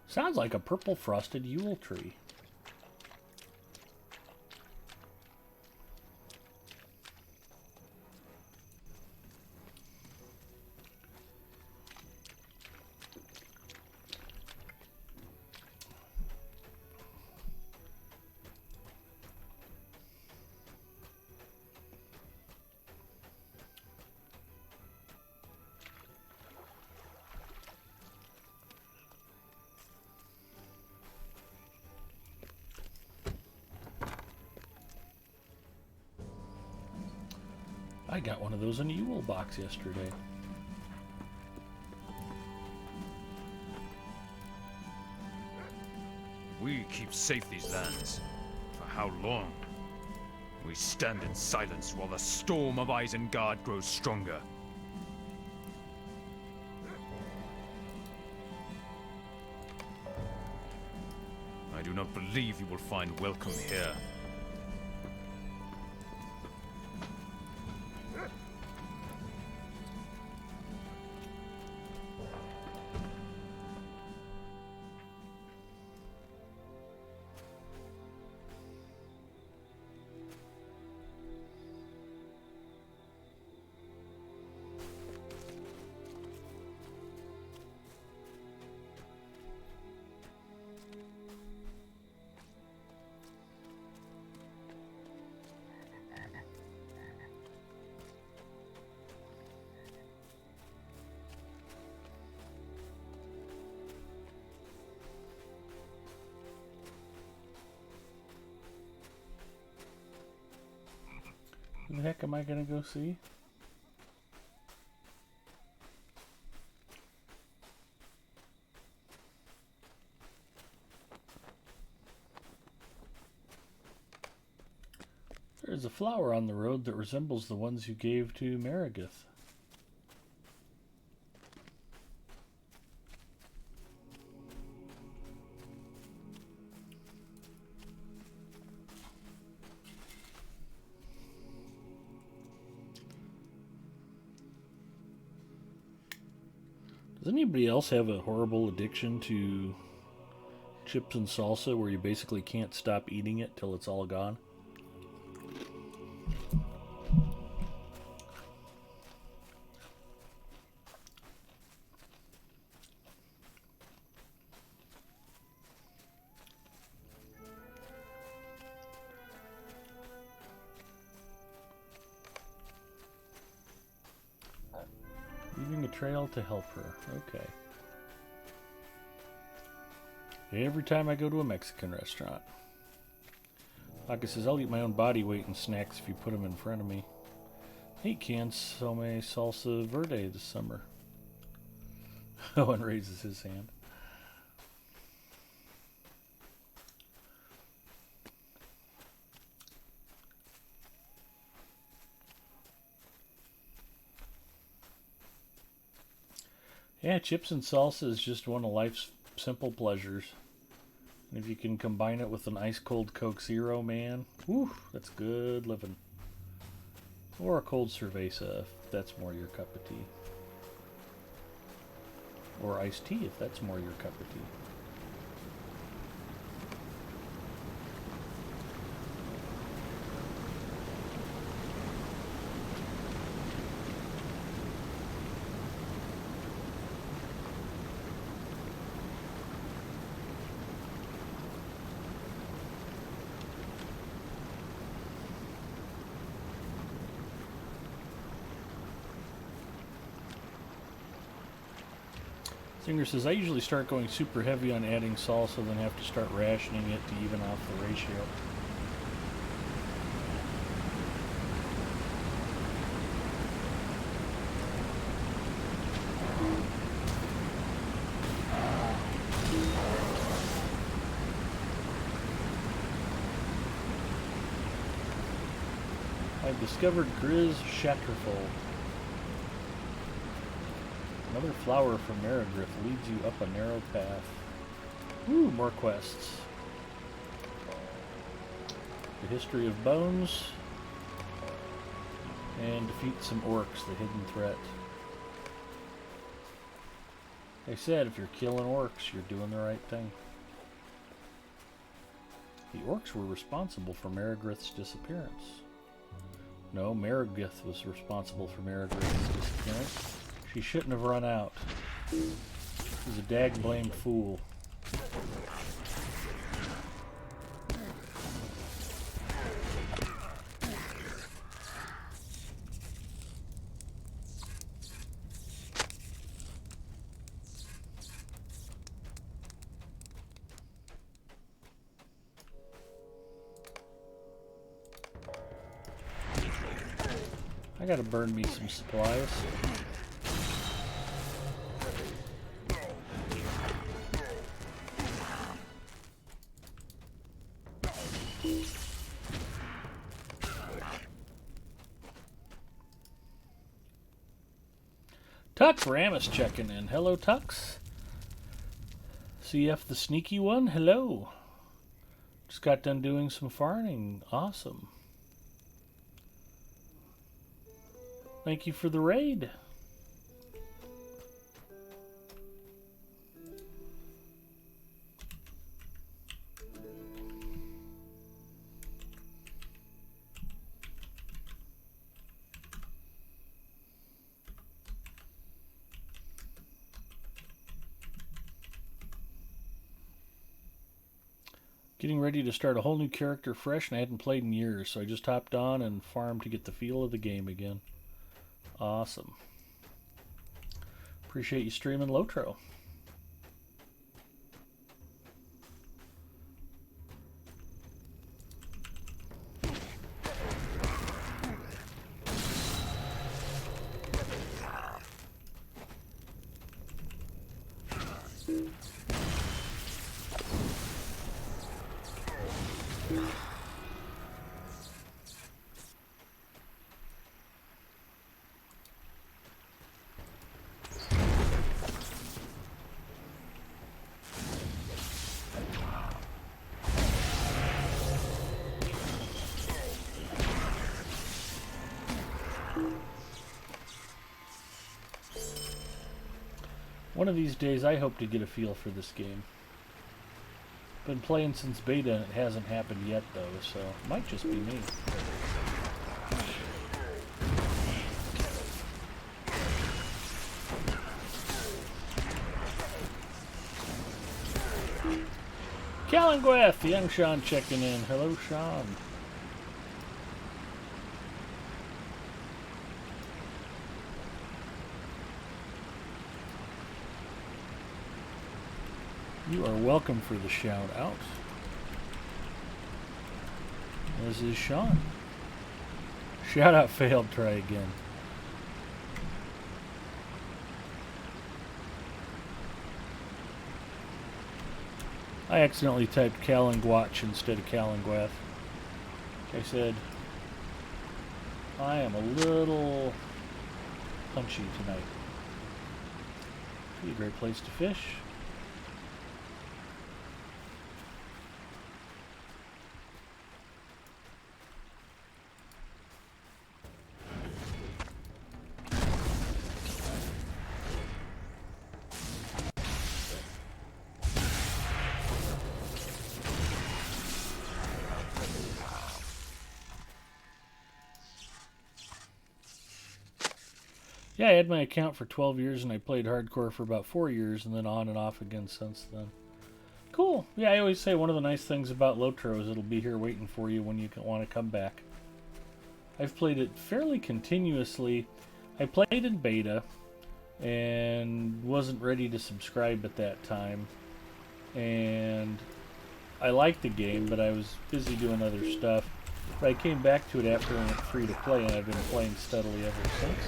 Sounds like a purple frosted Yule tree. I got one of those in a Yule box yesterday. We keep safe these lands. For how long? We stand in silence while the storm of Isengard grows stronger. I do not believe you will find welcome here. Who the heck am I gonna go see? There's a flower on the road that resembles the ones you gave to Maragith. Does anybody else have a horrible addiction to chips and salsa where you basically can't stop eating it till it's all gone? a trail to help her. Okay. Every time I go to a Mexican restaurant. Aka says, I'll eat my own body weight in snacks if you put them in front of me. Hey, cancel my salsa verde this summer. Owen raises his hand. Yeah, chips and salsa is just one of life's simple pleasures. And if you can combine it with an ice-cold Coke Zero, man, whew, that's good living. Or a cold cerveza, if that's more your cup of tea. Or iced tea, if that's more your cup of tea. Singer says, I usually start going super heavy on adding salsa, then have to start rationing it to even off the ratio. I've discovered Grizz Shatterfold. Another flower from Maragryth leads you up a narrow path. Ooh, more quests. The History of Bones. And defeat some orcs, the hidden threat. They said if you're killing orcs, you're doing the right thing. The orcs were responsible for Maragryth's disappearance. No, Maragryth was responsible for Maragryth's disappearance. She shouldn't have run out. She's a dag-blamed fool. I gotta burn me some supplies. Tux Ramus checking in. Hello, Tux. CF the sneaky one. Hello. Just got done doing some farming. Awesome. Thank you for the raid. Getting ready to start a whole new character fresh, and I hadn't played in years, so I just hopped on and farmed to get the feel of the game again. Awesome. Appreciate you streaming Lotro. One of these days I hope to get a feel for this game. Been playing since beta and it hasn't happened yet though, so it might just be me. Callangueth, young Sean checking in. Hello, Sean. You are welcome for the shout out. As is Sean. Shout out failed, try again. I accidentally typed Calingwatch instead of Calingwath. Like I said, I am a little punchy tonight. Be a great place to fish. Yeah, I had my account for 12 years and I played hardcore for about 4 years and then on and off again since then. Cool. Yeah, I always say one of the nice things about Lotro is it'll be here waiting for you when you want to come back. I've played it fairly continuously. I played in beta and wasn't ready to subscribe at that time. And I liked the game, but I was busy doing other stuff. But I came back to it after it went free to play and I've been playing steadily ever since.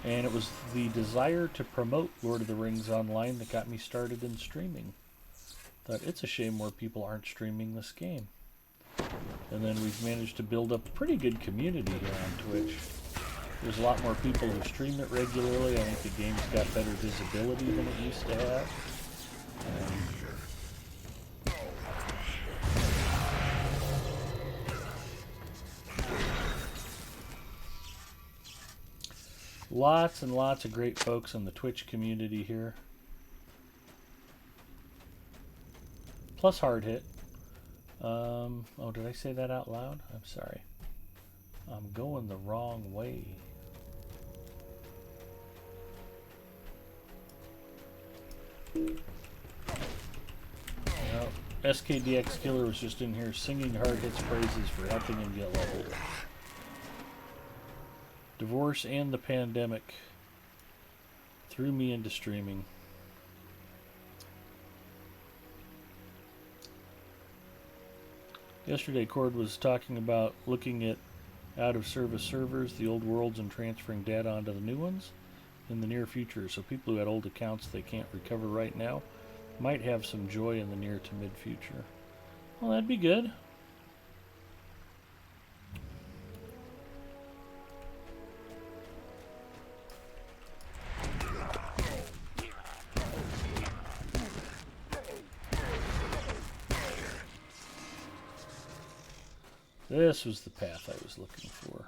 And it was the desire to promote Lord of the Rings Online that got me started in streaming. Thought it's a shame more people aren't streaming this game. And then we've managed to build up a pretty good community here on Twitch. There's a lot more people who stream it regularly. I think the game's got better visibility than it used to have. Lots and lots of great folks in the Twitch community here. Plus hard hit. Oh, did I say that out loud? I'm sorry. I'm going the wrong way. No, SKDX Killer was just in here singing hard hits praises for helping him get leveled. Divorce and the pandemic threw me into streaming. Yesterday, Cord was talking about looking at out-of-service servers, the old worlds, and transferring data onto the new ones in the near future. So people who had old accounts they can't recover right now might have some joy in the near to mid-future. Well, that'd be good. This was the path I was looking for.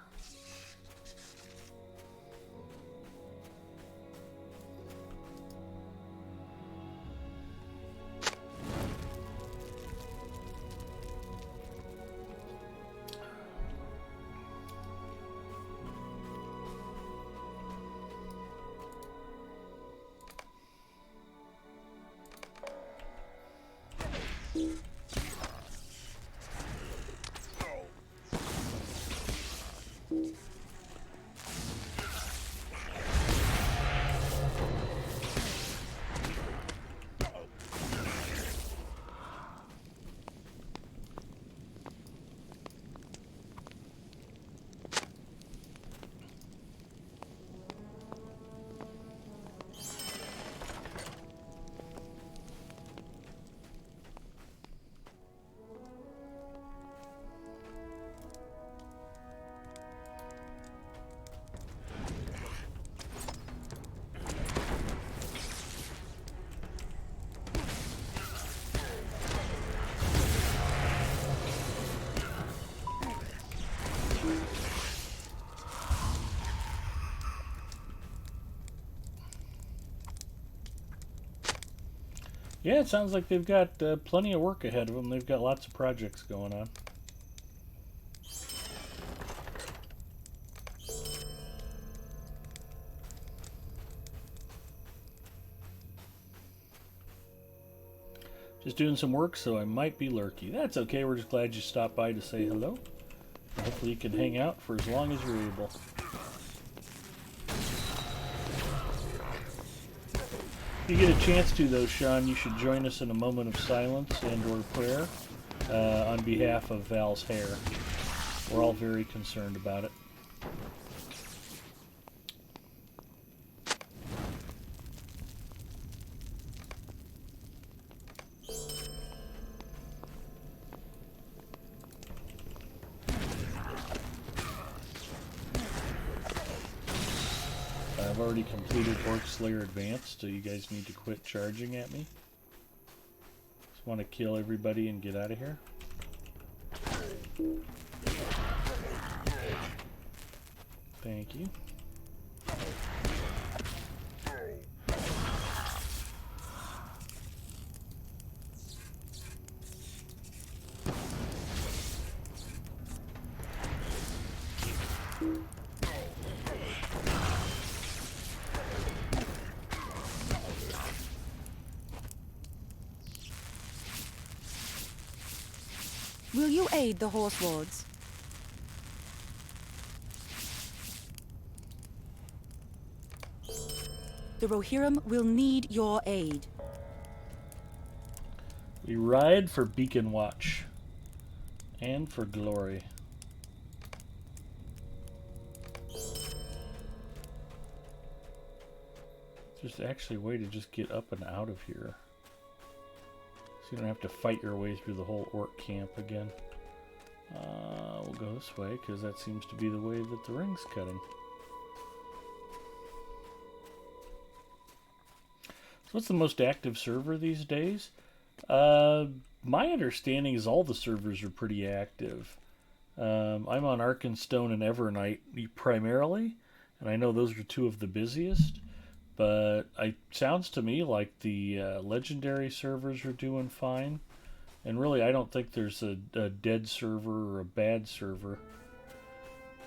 Yeah, it sounds like they've got plenty of work ahead of them. They've got lots of projects going on. Just doing some work, so I might be lurky. That's okay. We're just glad you stopped by to say hello. Hopefully you can hang out for as long as you're able. If you get a chance to, though, Sean, you should join us in a moment of silence and/or prayer on behalf of Val's hair. We're all very concerned about it. I've already completed Orc Slayer Advanced, so you guys need to quit charging at me. Just want to kill everybody and get out of here. Thank you. Will you aid the horse wards? The Rohirrim will need your aid. We ride for Beacon Watch and for glory. There's actually a way to just get up and out of here. So you don't have to fight your way through the whole orc camp again. We'll go this way, because that seems to be the way that the ring's cutting. So what's the most active server these days? My understanding is all the servers are pretty active. I'm on Arkenstone and Evernight primarily, and I know those are two of the busiest. But it sounds to me like the legendary servers are doing fine. And really, I don't think there's a dead server or a bad server.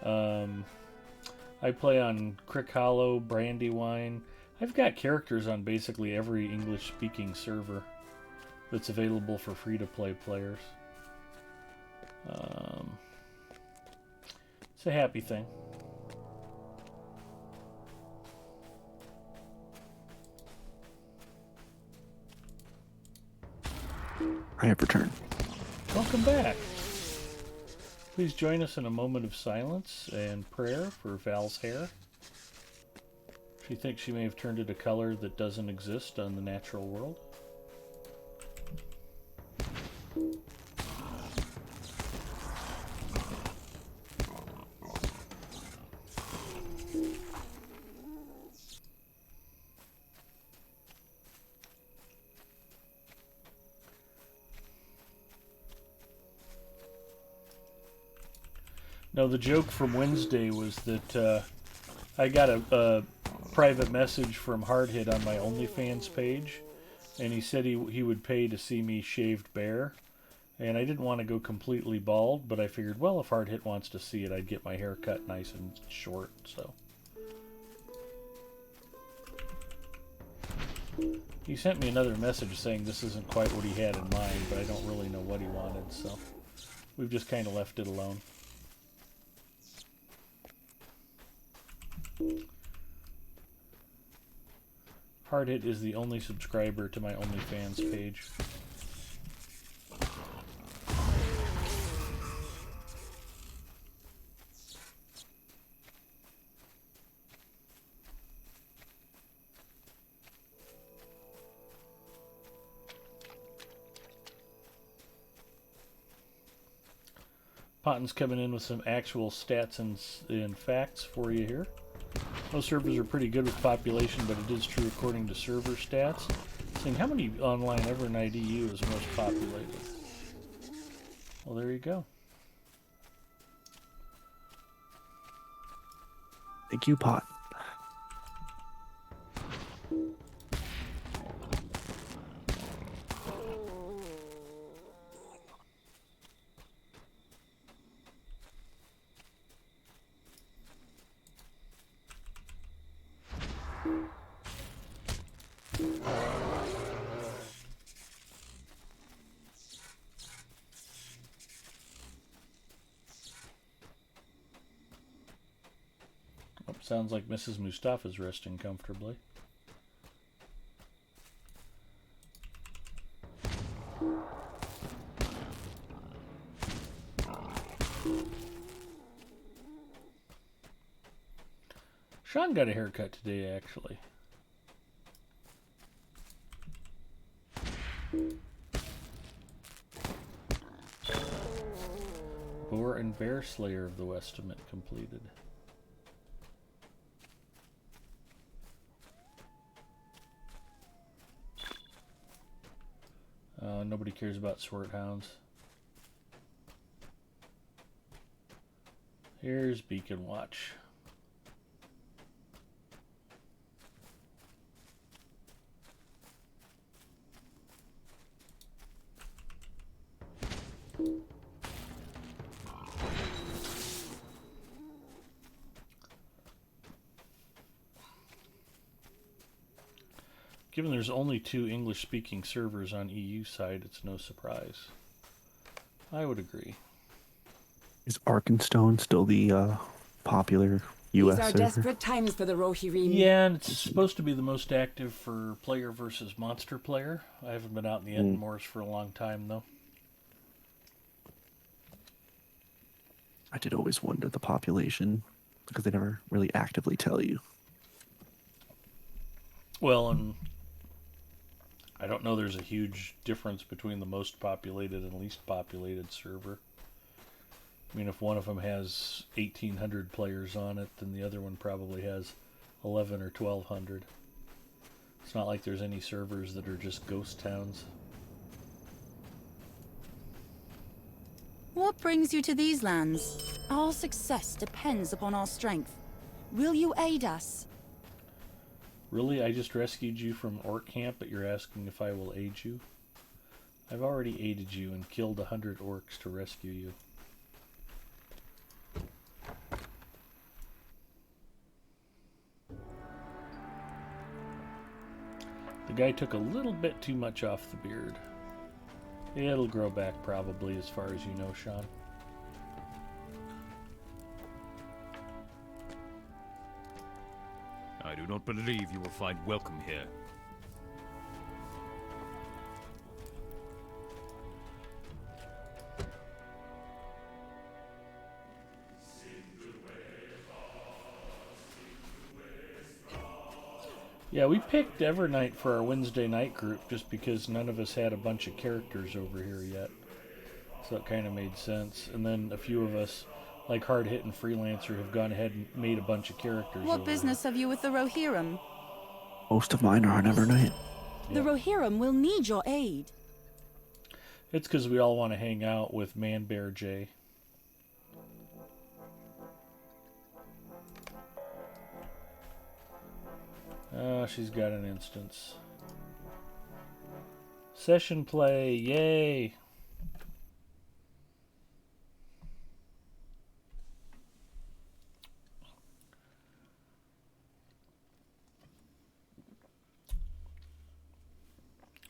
I play on Crick Hollow, Brandywine. I've got characters on basically every English-speaking server that's available for free-to-play players. It's a happy thing. I have returned. Welcome back. Please join us in a moment of silence and prayer for Val's hair. She thinks she may have turned it a color that doesn't exist on the natural world. No, the joke from Wednesday was that I got a private message from Hardhit on my OnlyFans page, and he said he would pay to see me shaved bare. And I didn't want to go completely bald, but I figured, well, if Hardhit wants to see it, I'd get my hair cut nice and short, so. He sent me another message saying this isn't quite what he had in mind, but I don't really know what he wanted, so we've just kind of left it alone. Hardhit is the only subscriber to my OnlyFans page. Potton's coming in with some actual stats and facts for you here. Most servers are pretty good with population, but it is true according to server stats. Saying how many online Evernight EU is most populated? Well, there you go. Thank you, Pot. Sounds like Mrs. Mustafa's resting comfortably. Sean got a haircut today, actually. Boar and Bear Slayer of the Westament completed. Nobody cares about Sword Hounds. Here's Beacon Watch. Given there's only 2 English-speaking servers on EU side, it's no surprise. I would agree. Is Arkenstone still the popular US These are server? desperate times for the Rohirrim. Yeah, and it's supposed to be the most active for player versus monster player. I haven't been out in the Ettenmoors for a long time, though. I did always wonder the population, because they never really actively tell you. Well, and I don't know there's a huge difference between the most populated and least populated server. I mean, if one of them has 1,800 players on it, then the other one probably has 11 or 1,200. It's not like there's any servers that are just ghost towns. What brings you to these lands? Our success depends upon our strength. Will you aid us? Really? I just rescued you from orc camp, but you're asking if I will aid you? I've already aided you and killed 100 orcs to rescue you. The guy took a little bit too much off the beard. It'll grow back probably, as far as you know, Sean. I do not believe you will find welcome here. Yeah, we picked Evernight for our Wednesday night group just because none of us had a bunch of characters over here yet. So it kind of made sense. And then a few of us, like Hard Hit and Freelancer, have gone ahead and made a bunch of characters. What over business have you with the Rohirrim? Most of mine are on Evernight. The Rohirrim will need your aid. It's because we all want to hang out with Man Bear J. Oh, she's got an instance. Session play, yay!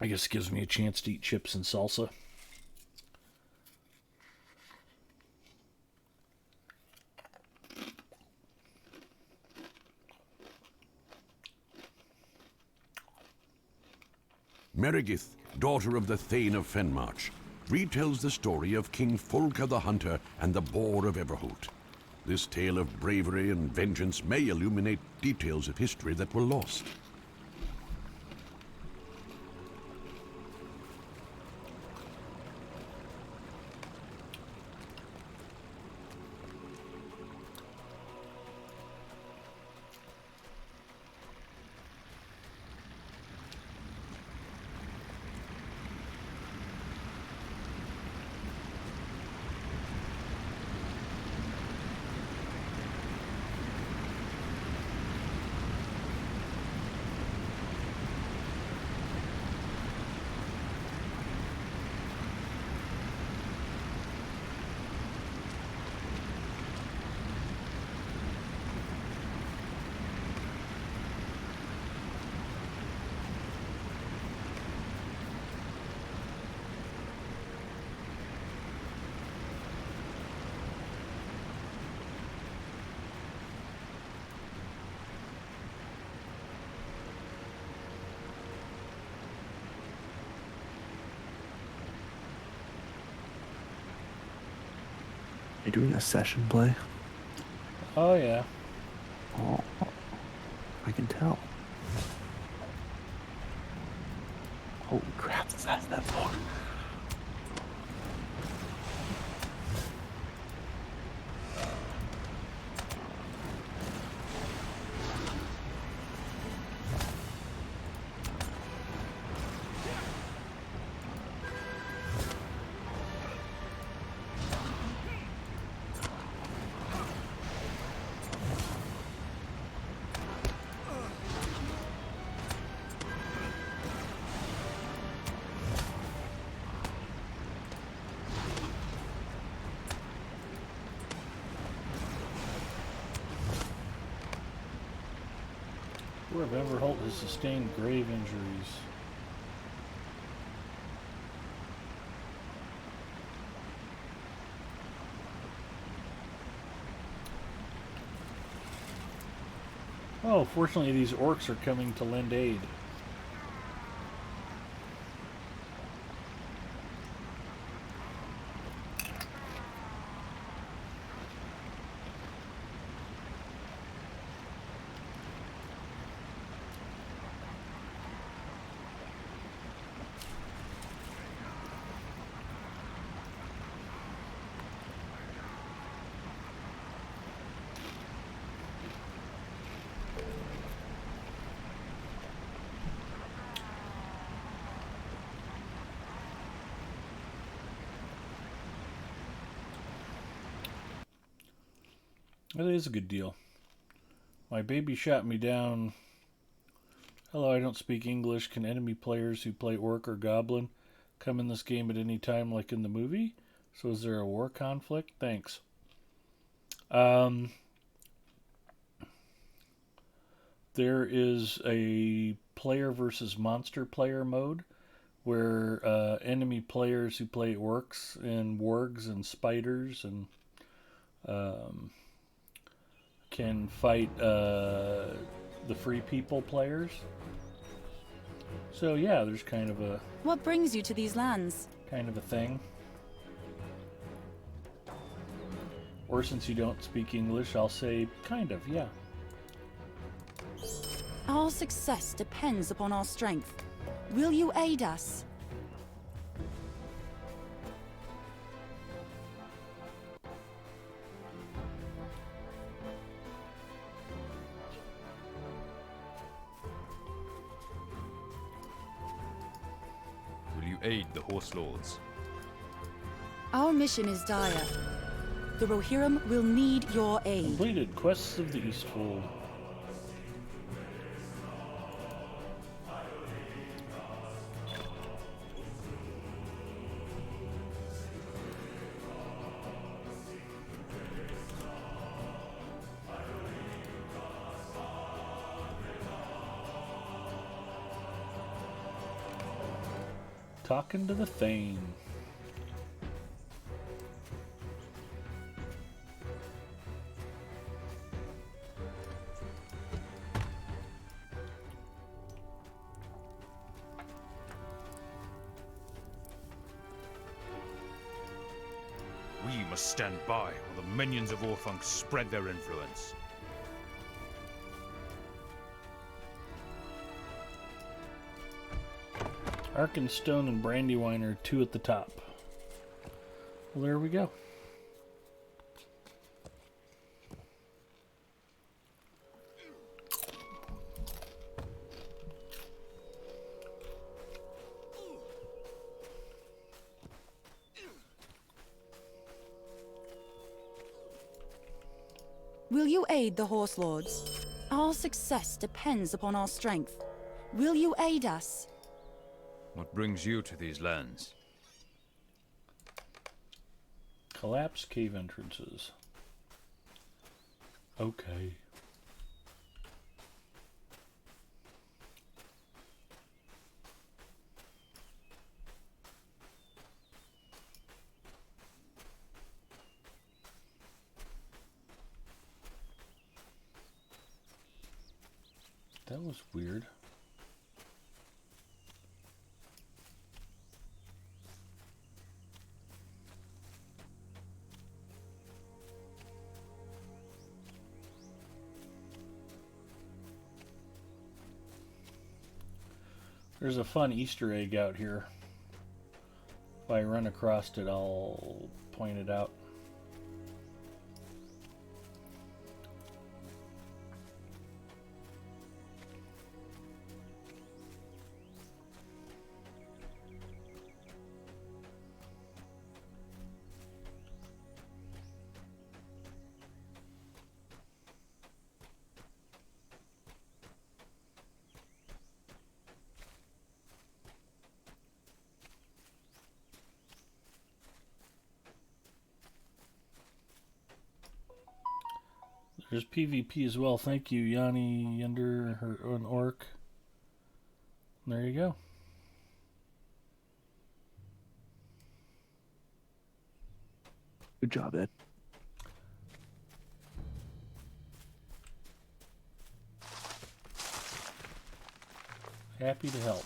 I guess it gives me a chance to eat chips and salsa. Merigith, daughter of the Thane of Fenmarch, retells the story of King Folka the Hunter and the Boar of Everholt. This tale of bravery and vengeance may illuminate details of history that were lost. You're doing a session play? Oh yeah. Oh, I can tell. Holy crap, that's that far. Poor Everholt has sustained grave injuries. Oh, fortunately these orcs are coming to lend aid. That is a good deal. My baby shot me down. Hello, I don't speak English. Can enemy players who play orc or goblin come in this game at any time like in the movie? So is there a war conflict? Thanks. There is a player versus monster player mode where enemy players who play orcs and wargs and spiders and can fight the free people players. So yeah, there's kind of a What brings you to these lands? thing. Or since you don't speak English, I'll say kind of, yeah. Our success depends upon our strength. Will you aid us? Will you aid the Horse Lords? Our mission is dire. The Rohirrim will need your aid. Completed Quests of the Eastfold. Talking to the Thane. We must stand by while the minions of Orthanc spread their influence. Arkenstone and Brandywine are two at the top. Well, there we go. Will you aid the Horse Lords? Our success depends upon our strength. Will you aid us? What brings you to these lands? Collapse cave entrances. Okay. That was weird. There's a fun Easter egg out here. If I run across it, I'll point it out. There's PvP as well. Thank you, Yanni Yender, an orc. There you go. Good job, Ed. Happy to help.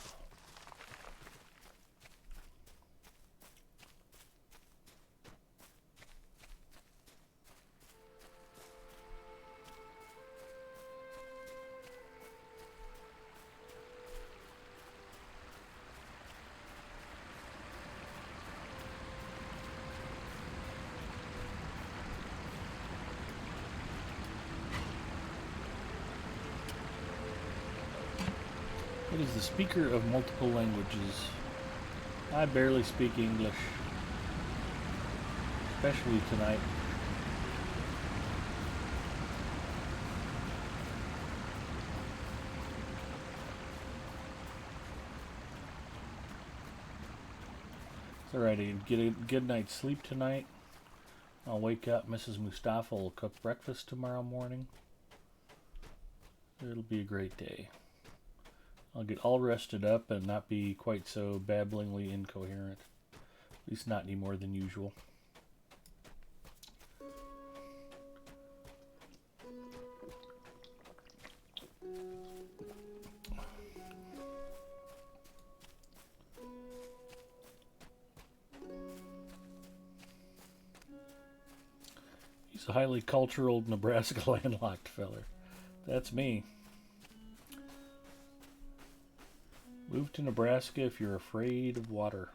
It is the speaker of multiple languages. I barely speak English, especially tonight. It's alright, get a good night's sleep tonight. I'll wake up, Mrs. Mustafa will cook breakfast tomorrow morning. It'll be a great day. I'll get all rested up and not be quite so babblingly incoherent. At least not any more than usual. He's a highly cultural Nebraska landlocked feller. That's me. Move to Nebraska if you're afraid of water.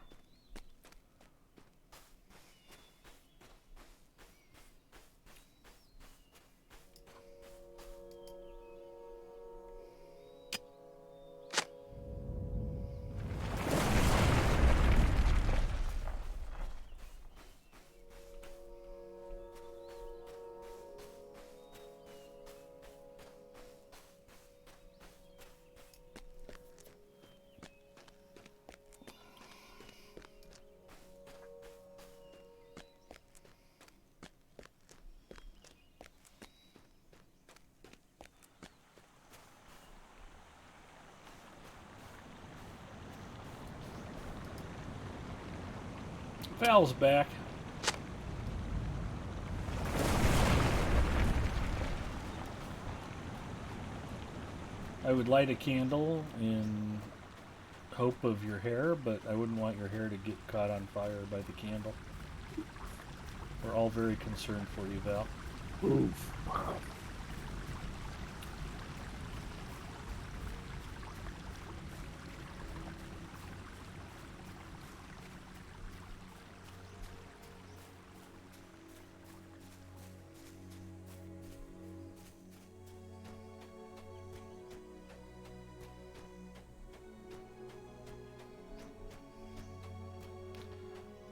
Val's back. I would light a candle in hope of your hair, but I wouldn't want your hair to get caught on fire by the candle. We're all very concerned for you, Val. Oof.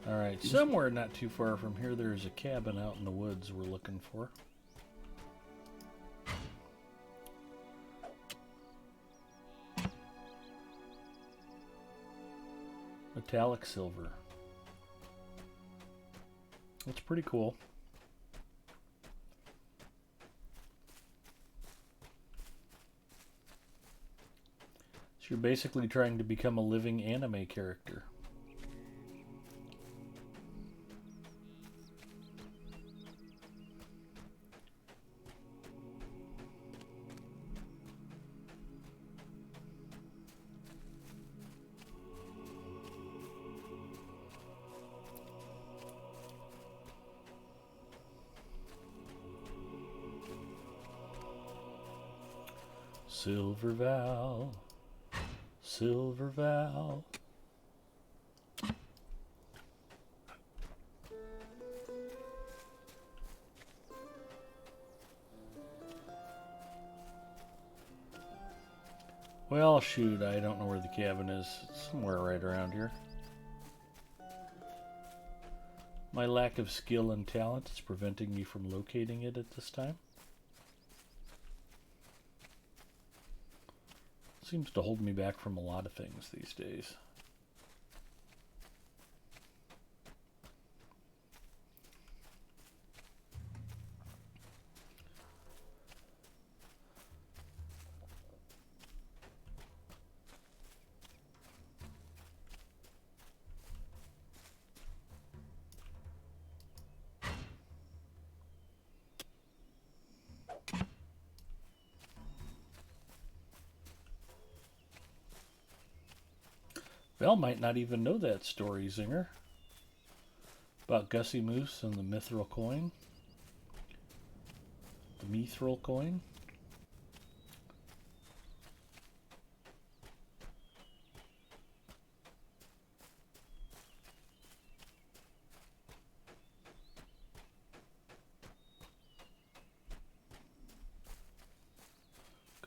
Alright, somewhere not too far from here there's a cabin out in the woods we're looking for. Metallic silver. That's pretty cool. So you're basically trying to become a living anime character. Silver Val, Silver Val. Well, shoot, I don't know where the cabin is. It's somewhere right around here. My lack of skill and talent is preventing me from locating it at this time. Seems to hold me back from a lot of things these days. Val might not even know that story, Zinger. About Gussie Moose and the mithril coin. The mithril coin.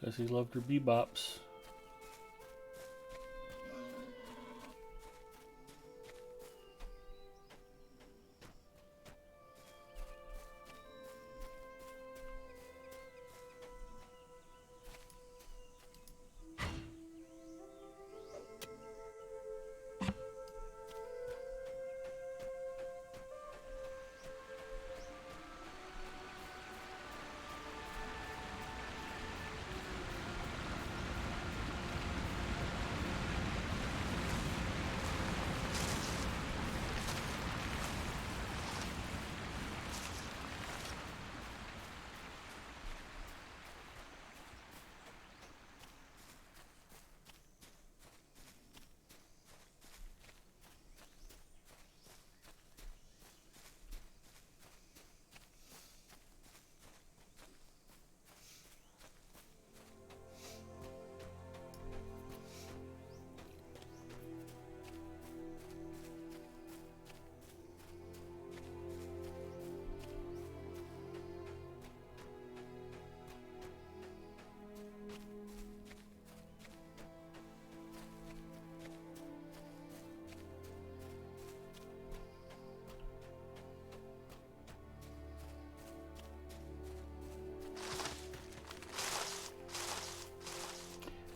Gussie loved her bebops.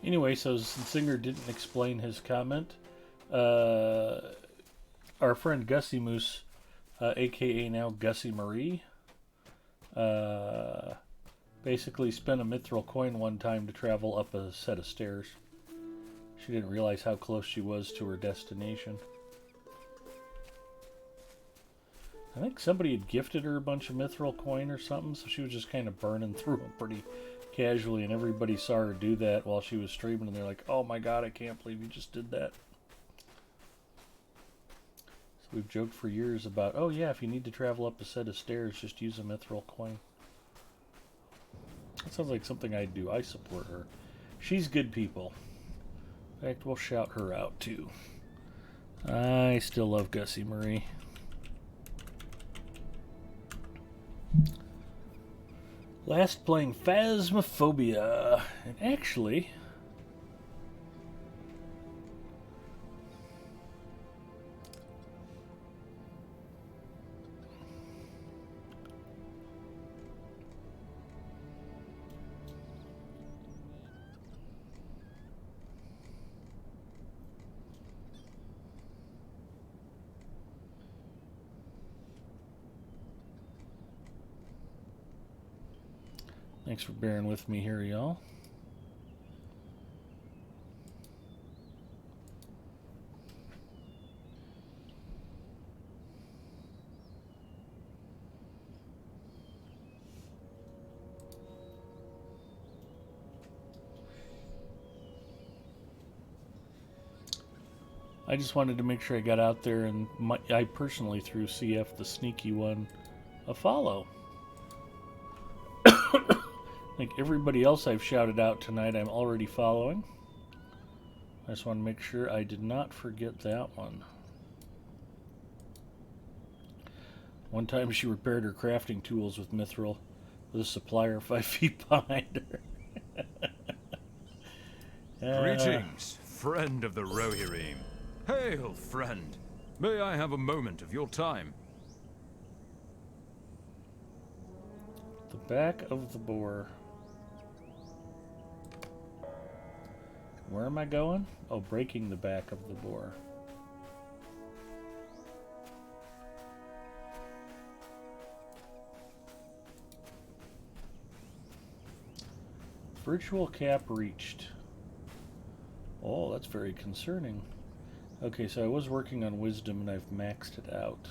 Anyway, so Singer didn't explain his comment. Our friend Gussie Moose, aka now Gussie Marie, basically spent a mithril coin one time to travel up a set of stairs. She didn't realize how close she was to her destination. I think somebody had gifted her a bunch of mithril coin or something, so she was just kind of burning through them pretty casually, and everybody saw her do that while she was streaming, and they're like, oh my god, I can't believe you just did that. So we've joked for years about, oh yeah, if you need to travel up a set of stairs, just use a mithril coin. That sounds like something I'd do. I support her. She's good people. In fact, we'll shout her out too. I still love Gussie Marie. Last playing Phasmophobia. And actually, thanks for bearing with me here, y'all. I just wanted to make sure I got out there, and I personally threw CF the sneaky one a follow. Like everybody else I've shouted out tonight, I'm already following. I just want to make sure I did not forget that one. One time she repaired her crafting tools with mithril with a supplier 5 feet behind her. Greetings, friend of the Rohirrim. Hail, friend. May I have a moment of your time? The back of the boar. Where am I going? Oh, breaking the back of the boar. Virtual cap reached. Oh, that's very concerning. Okay, so I was working on wisdom and I've maxed it out.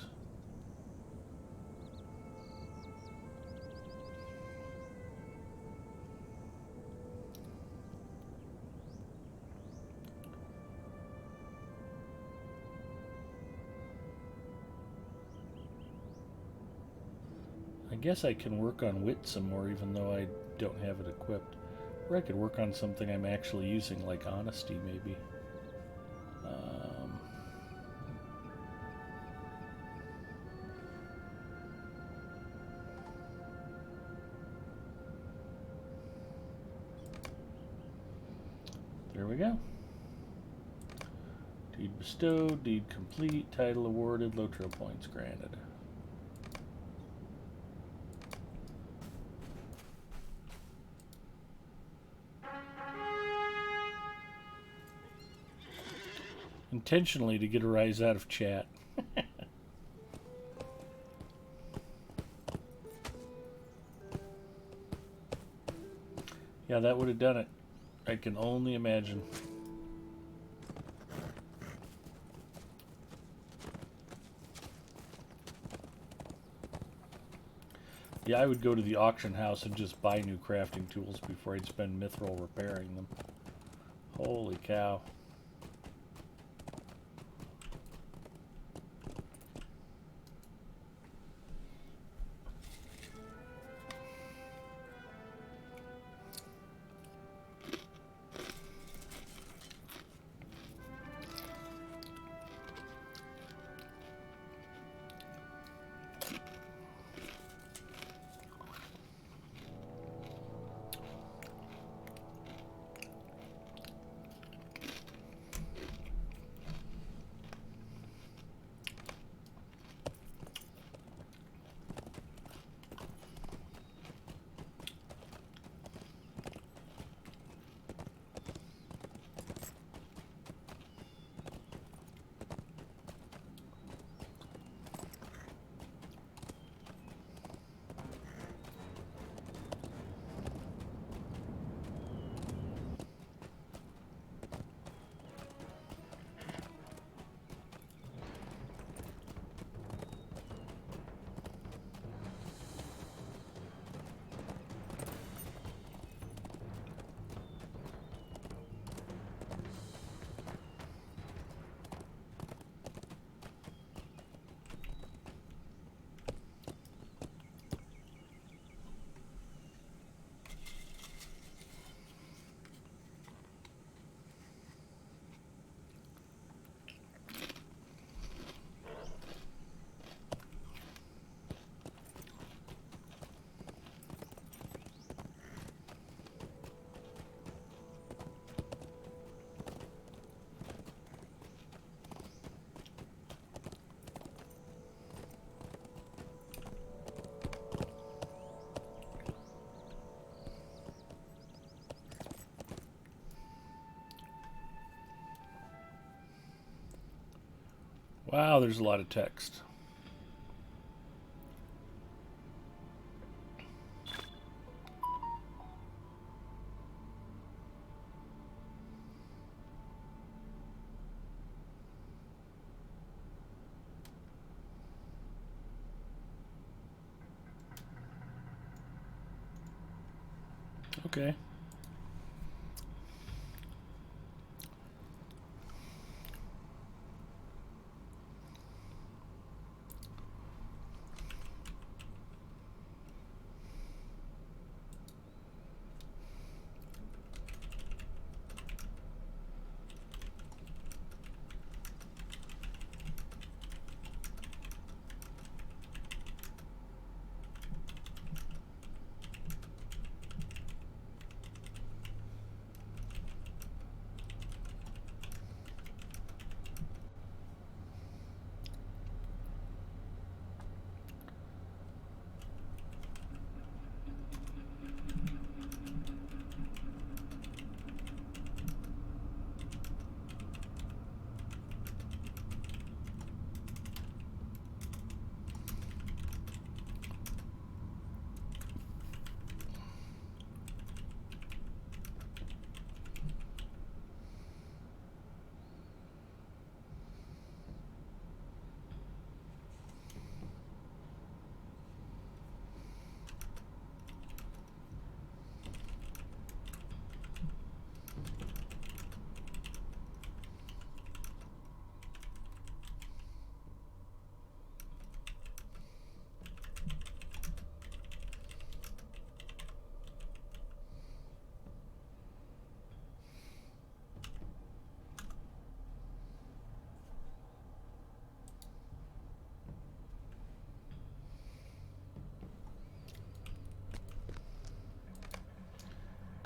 I guess I can work on wit some more even though I don't have it equipped. Or I could work on something I'm actually using, like honesty, maybe. There we go. Deed bestowed, deed complete, title awarded, Lotro points granted. Intentionally to get a rise out of chat. Yeah, that would have done it. I can only imagine. Yeah, I would go to the auction house and just buy new crafting tools before I'd spend mithril repairing them. Holy cow. Wow, there's a lot of text. Okay.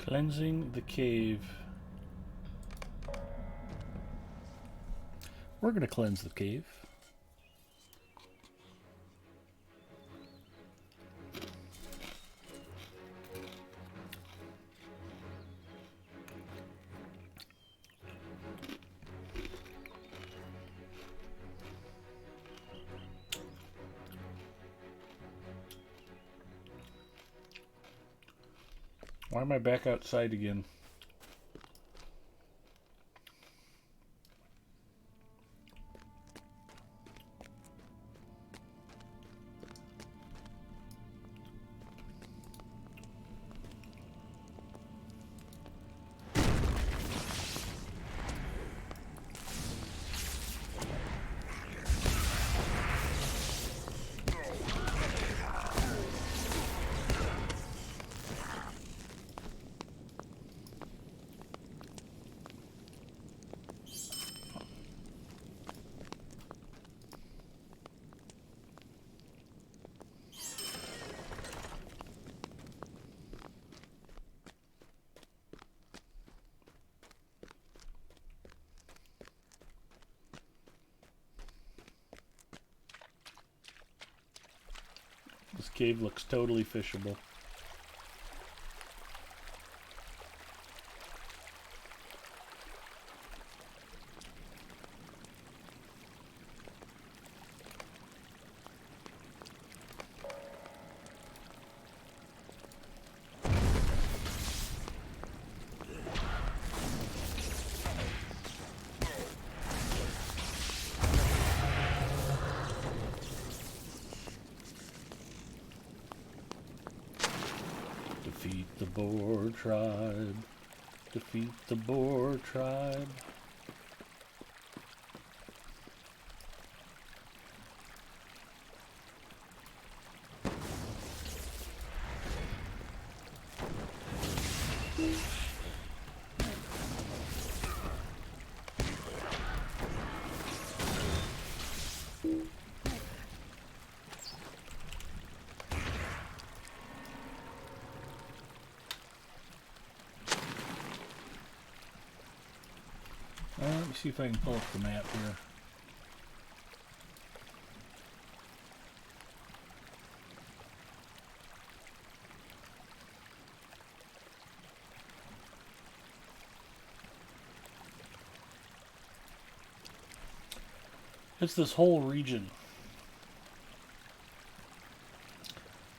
Cleansing the cave. We're going to cleanse the cave. Why am I back outside again? This cave looks totally fishable. Defeat the Boar tribe. Defeat the Boar tribe. Let me see if I can pull up the map here. It's this whole region.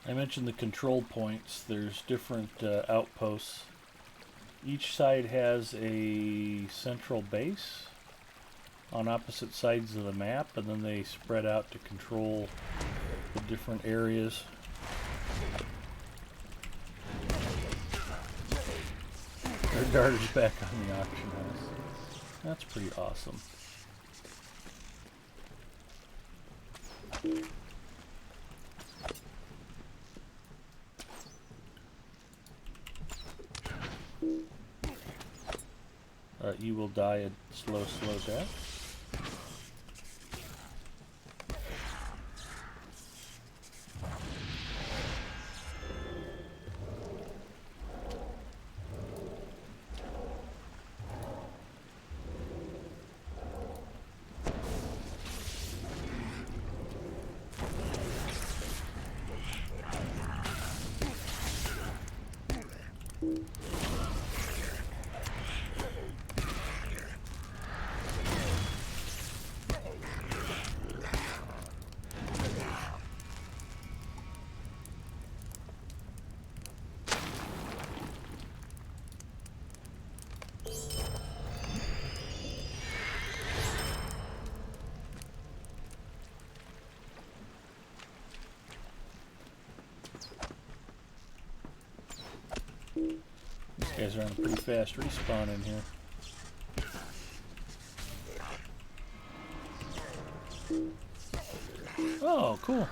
I mentioned the control points. There's different outposts. Each side has a central base on opposite sides of the map, and then they spread out to control the different areas. Their darter's back on the auction house. That's pretty awesome. You will die a slow death. These guys are on a pretty fast respawn in here. Oh, cool.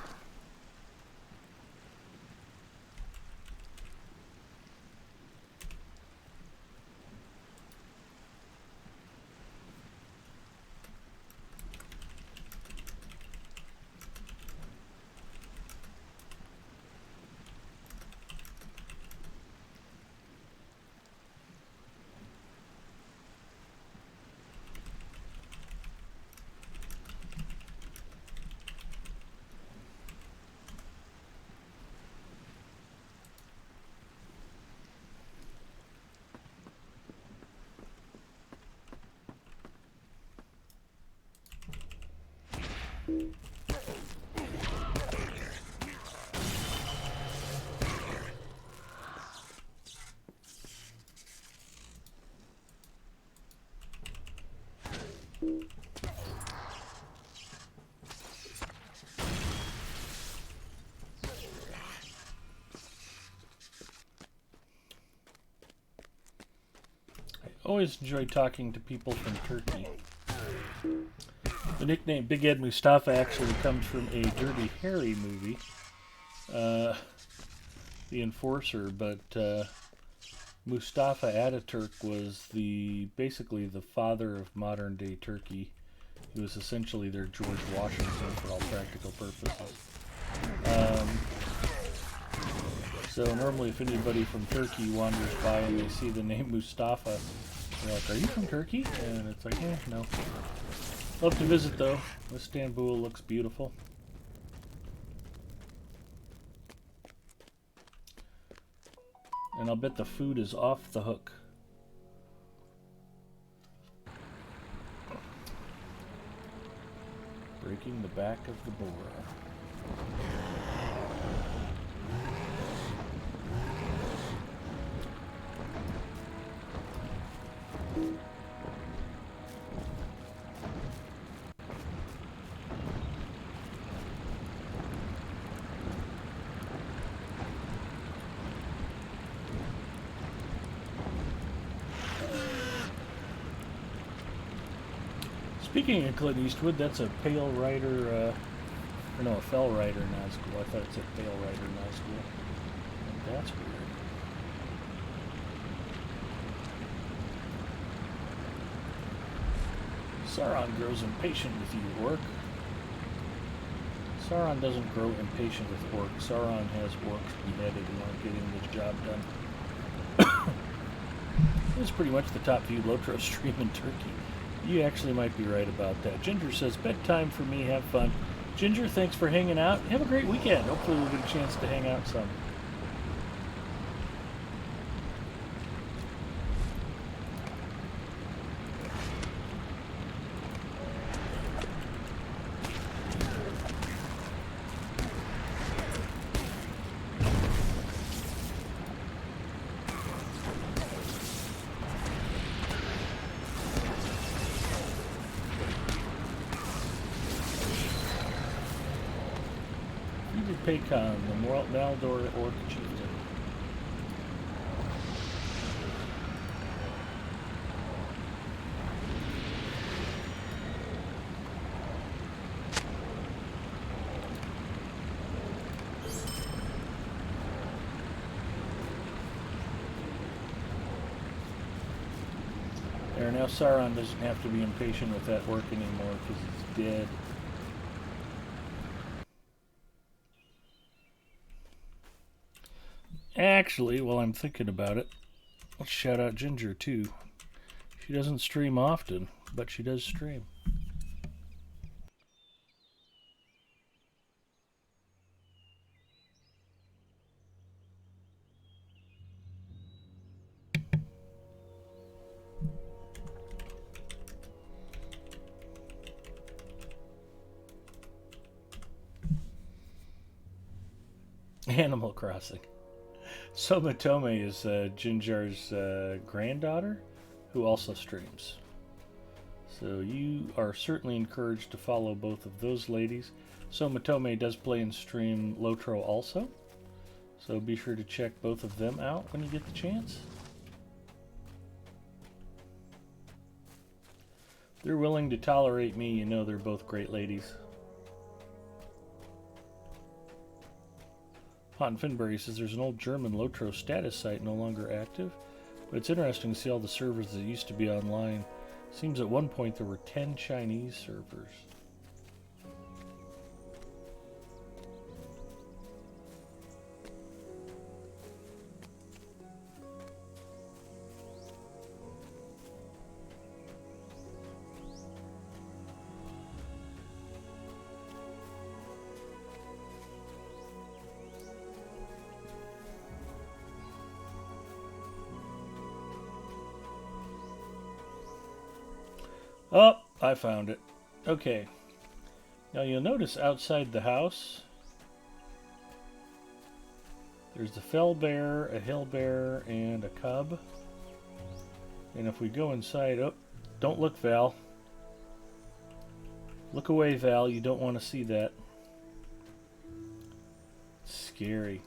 always enjoy talking to people from Turkey. The nickname Big Ed Mustafa actually comes from a Dirty Harry movie, The Enforcer, but Mustafa Ataturk was basically the father of modern day Turkey. He was essentially their George Washington for all practical purposes. So normally if anybody from Turkey wanders by and they see the name Mustafa, they're like, "Are you from Turkey?" And it's like, no. Love to visit though. Istanbul looks beautiful. And I'll bet the food is off the hook. Breaking the back of the boar. Speaking of Clint Eastwood, that's a Pale Rider, or no, a Fell Rider Nazgul. I thought it said Pale Rider Nazgul. That's weird. Sauron grows impatient with you, Orc. Sauron doesn't grow impatient with Orc. Sauron has Orcs beheaded and aren't getting the job done. It's pretty much the top viewed Lotro stream in Turkey. You actually might be right about that. Ginger says, bedtime for me, have fun. Ginger, thanks for hanging out. Have a great weekend. Hopefully we'll get a chance to hang out some. Paycon, the Maldor Orc Chieftain. There, now Sauron doesn't have to be impatient with that orc anymore because he's dead. Actually, while I'm thinking about it, let's shout out Ginger too. She doesn't stream often, but she does stream. Animal Crossing. Somatome is Ginger's granddaughter, who also streams. So you are certainly encouraged to follow both of those ladies. Somatome does play and stream Lotro also, so be sure to check both of them out when you get the chance. They're willing to tolerate me, you know they're both great ladies. Hot and Finbury says there's an old German Lotro status site no longer active, but it's interesting to see all the servers that used to be online. Seems at one point there were 10 Chinese servers. Oh, I found it. Okay. Now you'll notice outside the house, there's a fell bear, a hill bear, and a cub. And if we go inside, oh, don't look, Val. Look away, Val. You don't want to see that. It's scary.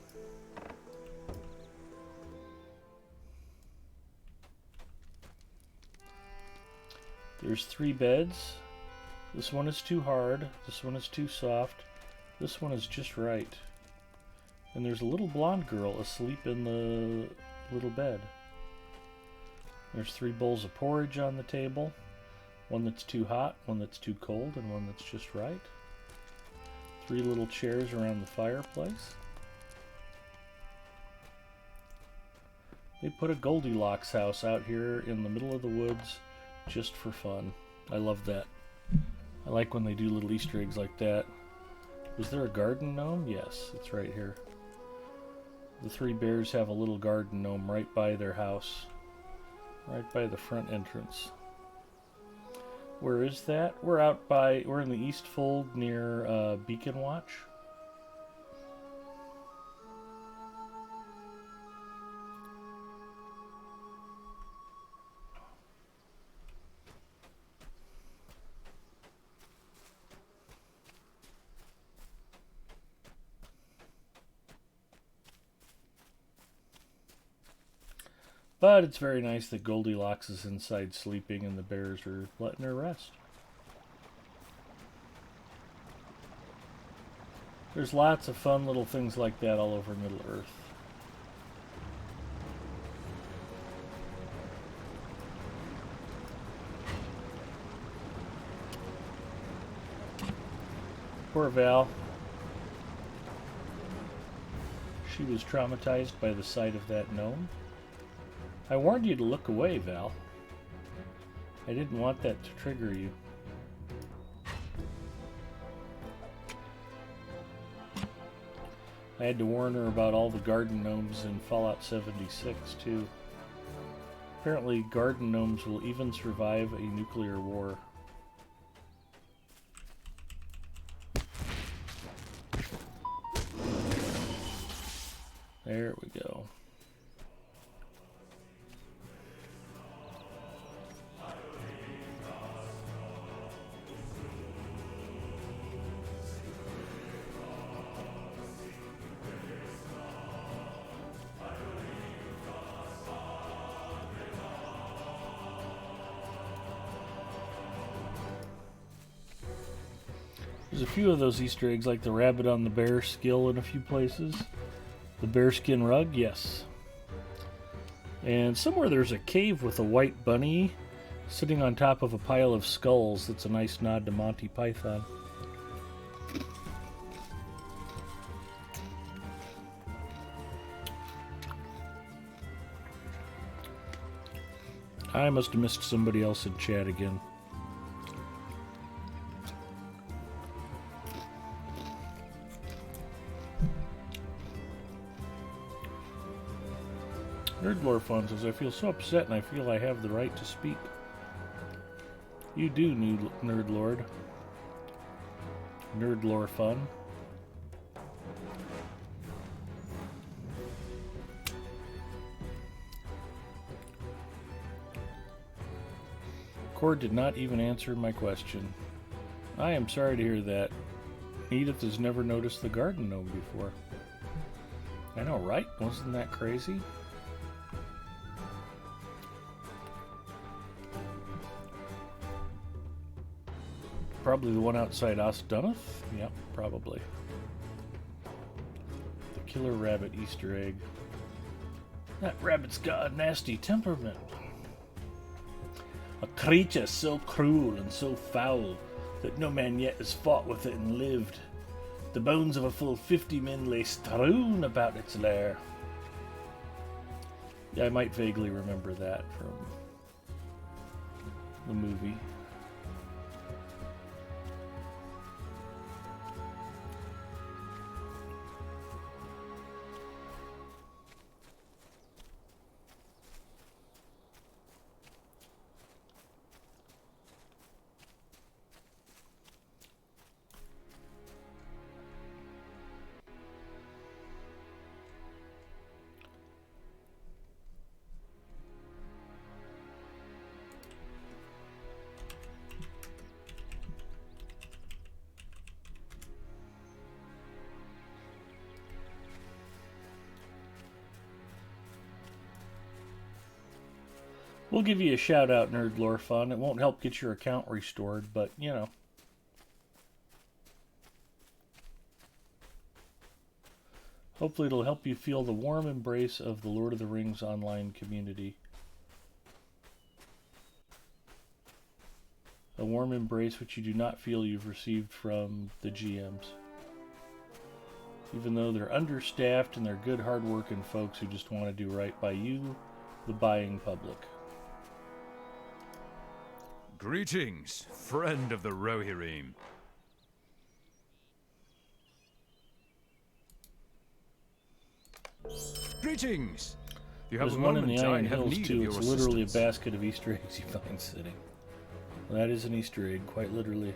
There's 3 beds. This one is too hard. This one is too soft. This one is just right. And there's a little blonde girl asleep in the little bed. There's 3 bowls of porridge on the table. One that's too hot, one that's too cold, and one that's just right. 3 little chairs around the fireplace. They put a Goldilocks house out here in the middle of the woods just for fun. I love that. I like when they do little Easter eggs like that. Was there a garden gnome? Yes, it's right here. The 3 bears have a little garden gnome right by their house. Right by the front entrance. Where is that? We're in the East Fold near Beacon Watch. But it's very nice that Goldilocks is inside sleeping and the bears are letting her rest. There's lots of fun little things like that all over Middle-earth. Poor Val. She was traumatized by the sight of that gnome. I warned you to look away, Val. I didn't want that to trigger you. I had to warn her about all the garden gnomes in Fallout 76, too. Apparently, garden gnomes will even survive a nuclear war. There we go. There's a few of those Easter eggs, like the rabbit on the bear skill in a few places. The bearskin rug, yes. And somewhere there's a cave with a white bunny sitting on top of a pile of skulls. That's a nice nod to Monty Python. I must have missed somebody else in chat again. Nerdlore Fun says, I feel so upset and I feel I have the right to speak. You do, Nerdlord. Nerdlore Fun. Cord did not even answer my question. I am sorry to hear that. Edith has never noticed the garden gnome before. I know, right? Wasn't that crazy? Probably the one outside Osdunneth? Yep, probably. The killer rabbit Easter egg. That rabbit's got a nasty temperament. A creature so cruel and so foul that no man yet has fought with it and lived. The bones of a full 50 men lay strewn about its lair. Yeah, I might vaguely remember that from the movie. We'll give you a shout out, Nerd Lore Fun. It won't help get your account restored, but you know. Hopefully it'll help you feel the warm embrace of the Lord of the Rings online community. A warm embrace which you do not feel you've received from the GMs. Even though they're understaffed and they're good, hard-working folks who just want to do right by you, the buying public. Greetings, friend of the Rohirrim. Greetings! You have There's a one in moment, the I Iron have Hills need too. of your It's literally a assistance. basket of Easter eggs you find sitting. Well, that is an Easter egg, quite literally.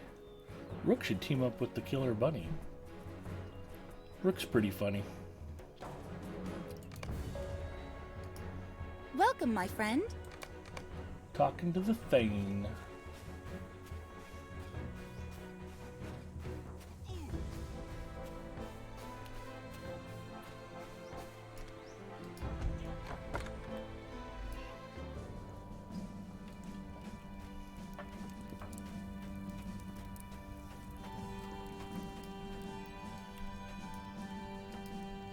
Rook should team up with the Killer Bunny. Rook's pretty funny. Welcome, my friend. Talking to the Thane.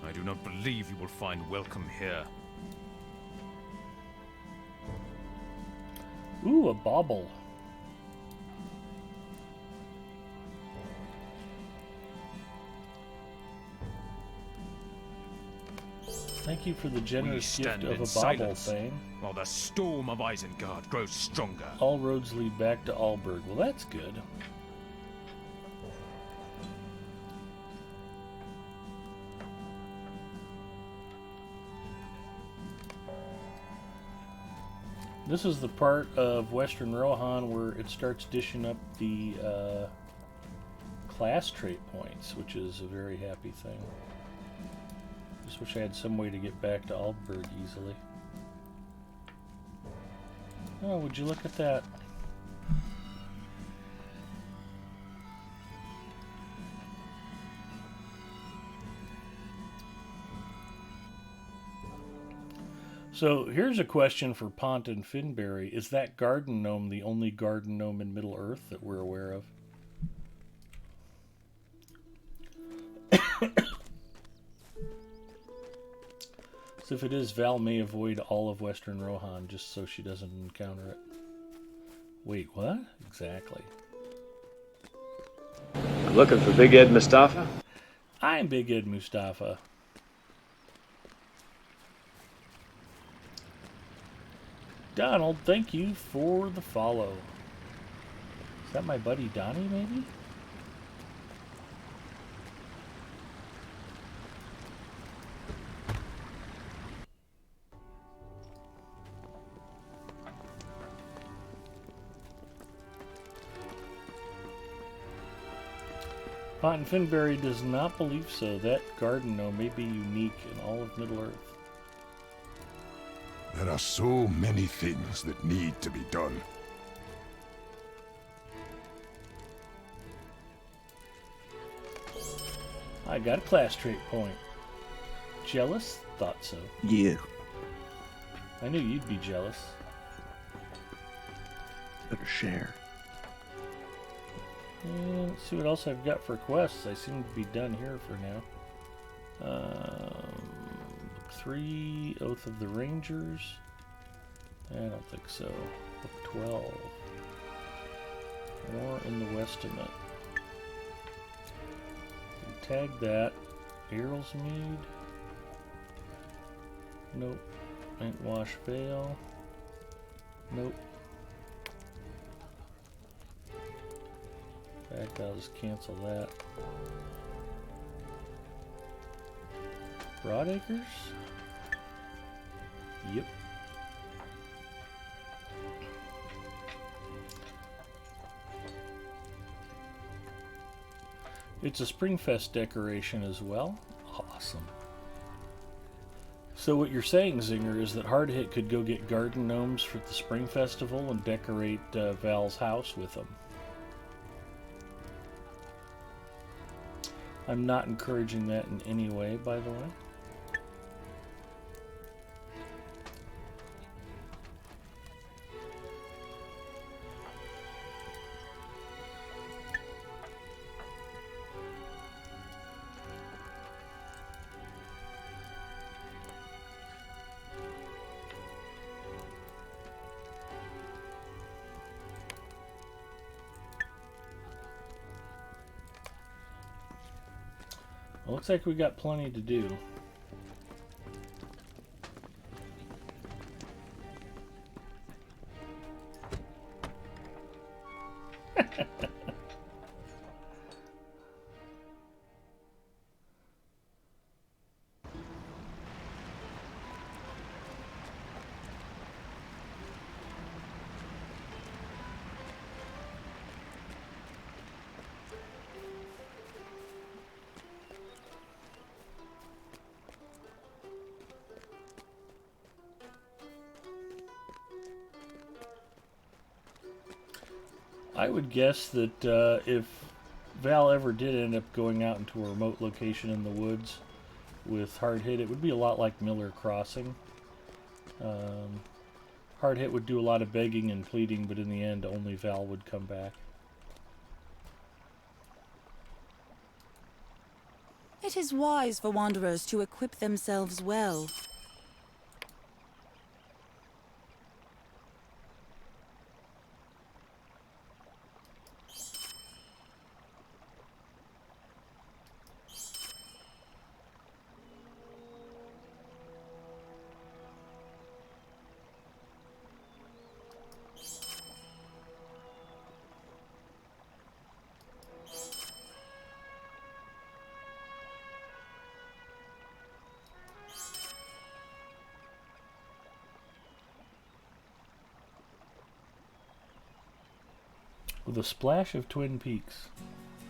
I do not believe you will find welcome here. Ooh, a bauble. Thank you for the generous gift stand of in a bauble, silence. Thane. While the storm of Isengard grows stronger. All roads lead back to Alberg. Well, that's good. This is the part of Western Rohan where it starts dishing up the class trait points, which is a very happy thing. Just wish I had some way to get back to Alberg easily. Oh, would you look at that? So here's a question for Pont and Finberry. Is that garden gnome the only garden gnome in Middle Earth that we're aware of? So if it is, Val may avoid all of Western Rohan just so she doesn't encounter it. Wait, what? Exactly. Looking for Big Ed Mustafa? I'm Big Ed Mustafa. Donald, thank you for the follow. Is that my buddy Donnie, maybe? Cotton Finberry does not believe so. That garden gnome may be unique in all of Middle Earth. There are so many things that need to be done. I got a class trait point. Jealous? Thought so. Yeah. I knew you'd be jealous. Better share. Let's see what else I've got for quests. I seem to be done here for now. 3, Oath of the Rangers. I don't think so. Book 12. War in the Westimate. Tag that. Earl's Mead. Nope. Wash Vale. Nope. In fact, I'll just cancel that. Broadacres? Yep. It's a Springfest decoration as well. Awesome. So what you're saying, Zinger, is that Hardhit could go get garden gnomes for the Spring Festival and decorate Val's house with them. I'm not encouraging that in any way, by the way. Looks like we got plenty to do. I would guess that if Val ever did end up going out into a remote location in the woods with Hard Hit, it would be a lot like Miller Crossing. Hard Hit would do a lot of begging and pleading, but in the end, only Val would come back. It is wise for wanderers to equip themselves well. With a splash of Twin Peaks.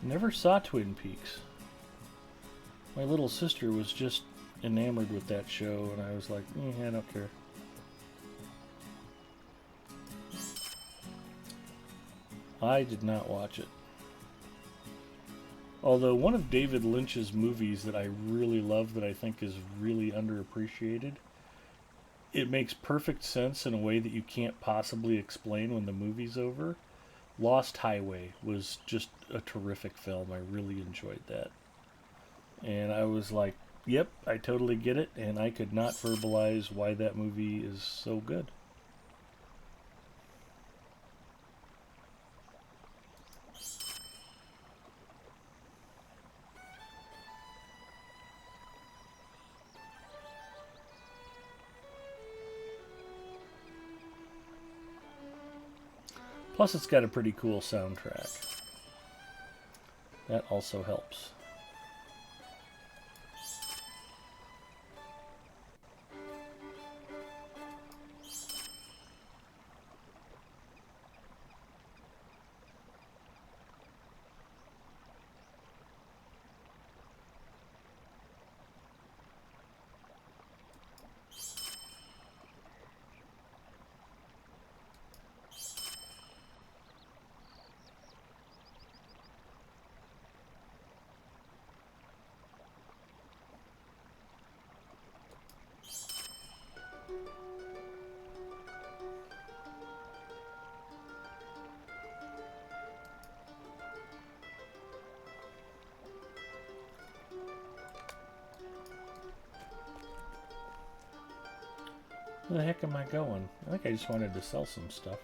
Never saw Twin Peaks. My little sister was just enamored with that show, and I was like, I don't care. I did not watch it. Although one of David Lynch's movies that I really love, that I think is really underappreciated, it makes perfect sense in a way that you can't possibly explain when the movie's over. Lost Highway was just a terrific film. I really enjoyed that. And I was like, yep, I totally get it, and I could not verbalize why that movie is so good. Plus, it's got a pretty cool soundtrack. That also helps. Where the heck am I going? I think I just wanted to sell some stuff.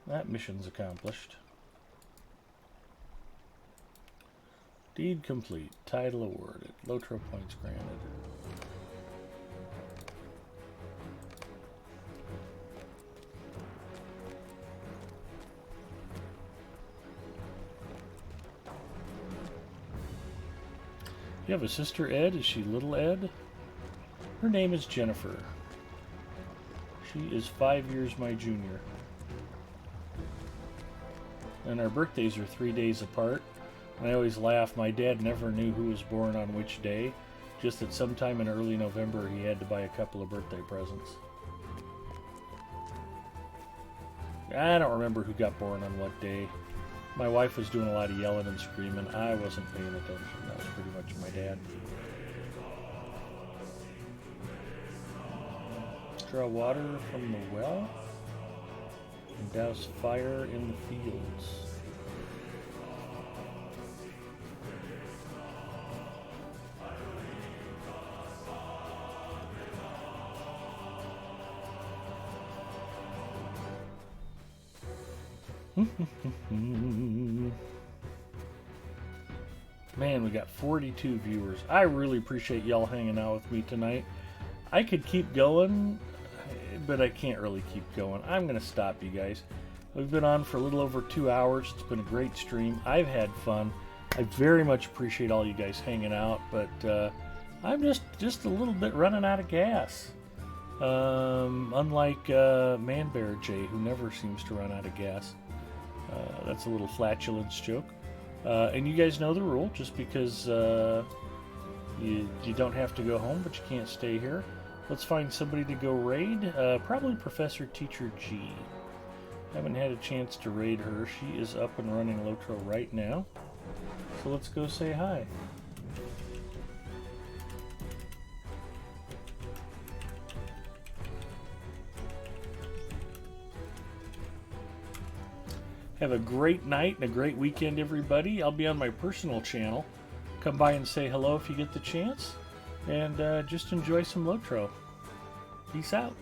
That mission's accomplished. Deed complete. Title awarded. Lotro points granted. You have a sister, Ed? Is she little Ed? Her name is Jennifer. She is 5 years my junior. And our birthdays are 3 days apart. And I always laugh, my dad never knew who was born on which day, just that sometime in early November he had to buy a couple of birthday presents. I don't remember who got born on what day. My wife was doing a lot of yelling and screaming. I wasn't paying attention. That was pretty much my dad. Draw water from the well and douse fire in the fields. Man, we got 42 viewers. I really appreciate y'all hanging out with me tonight. I could keep going, but I can't really keep going. I'm going to stop, you guys. We've been on for a little over 2 hours. It's been a great stream. I've had fun. I very much appreciate all you guys hanging out, but I'm just a little bit running out of gas. Unlike Man Bear J, who never seems to run out of gas. That's a little flatulence joke. And you guys know the rule. Just because you don't have to go home, but you can't stay here. Let's find somebody to go raid. Probably Professor Teacher G. Haven't had a chance to raid her. She is up and running Lotro right now. So let's go say hi. Have a great night and a great weekend, everybody. I'll be on my personal channel. Come by and say hello if you get the chance. And just enjoy some Lotro. Peace out.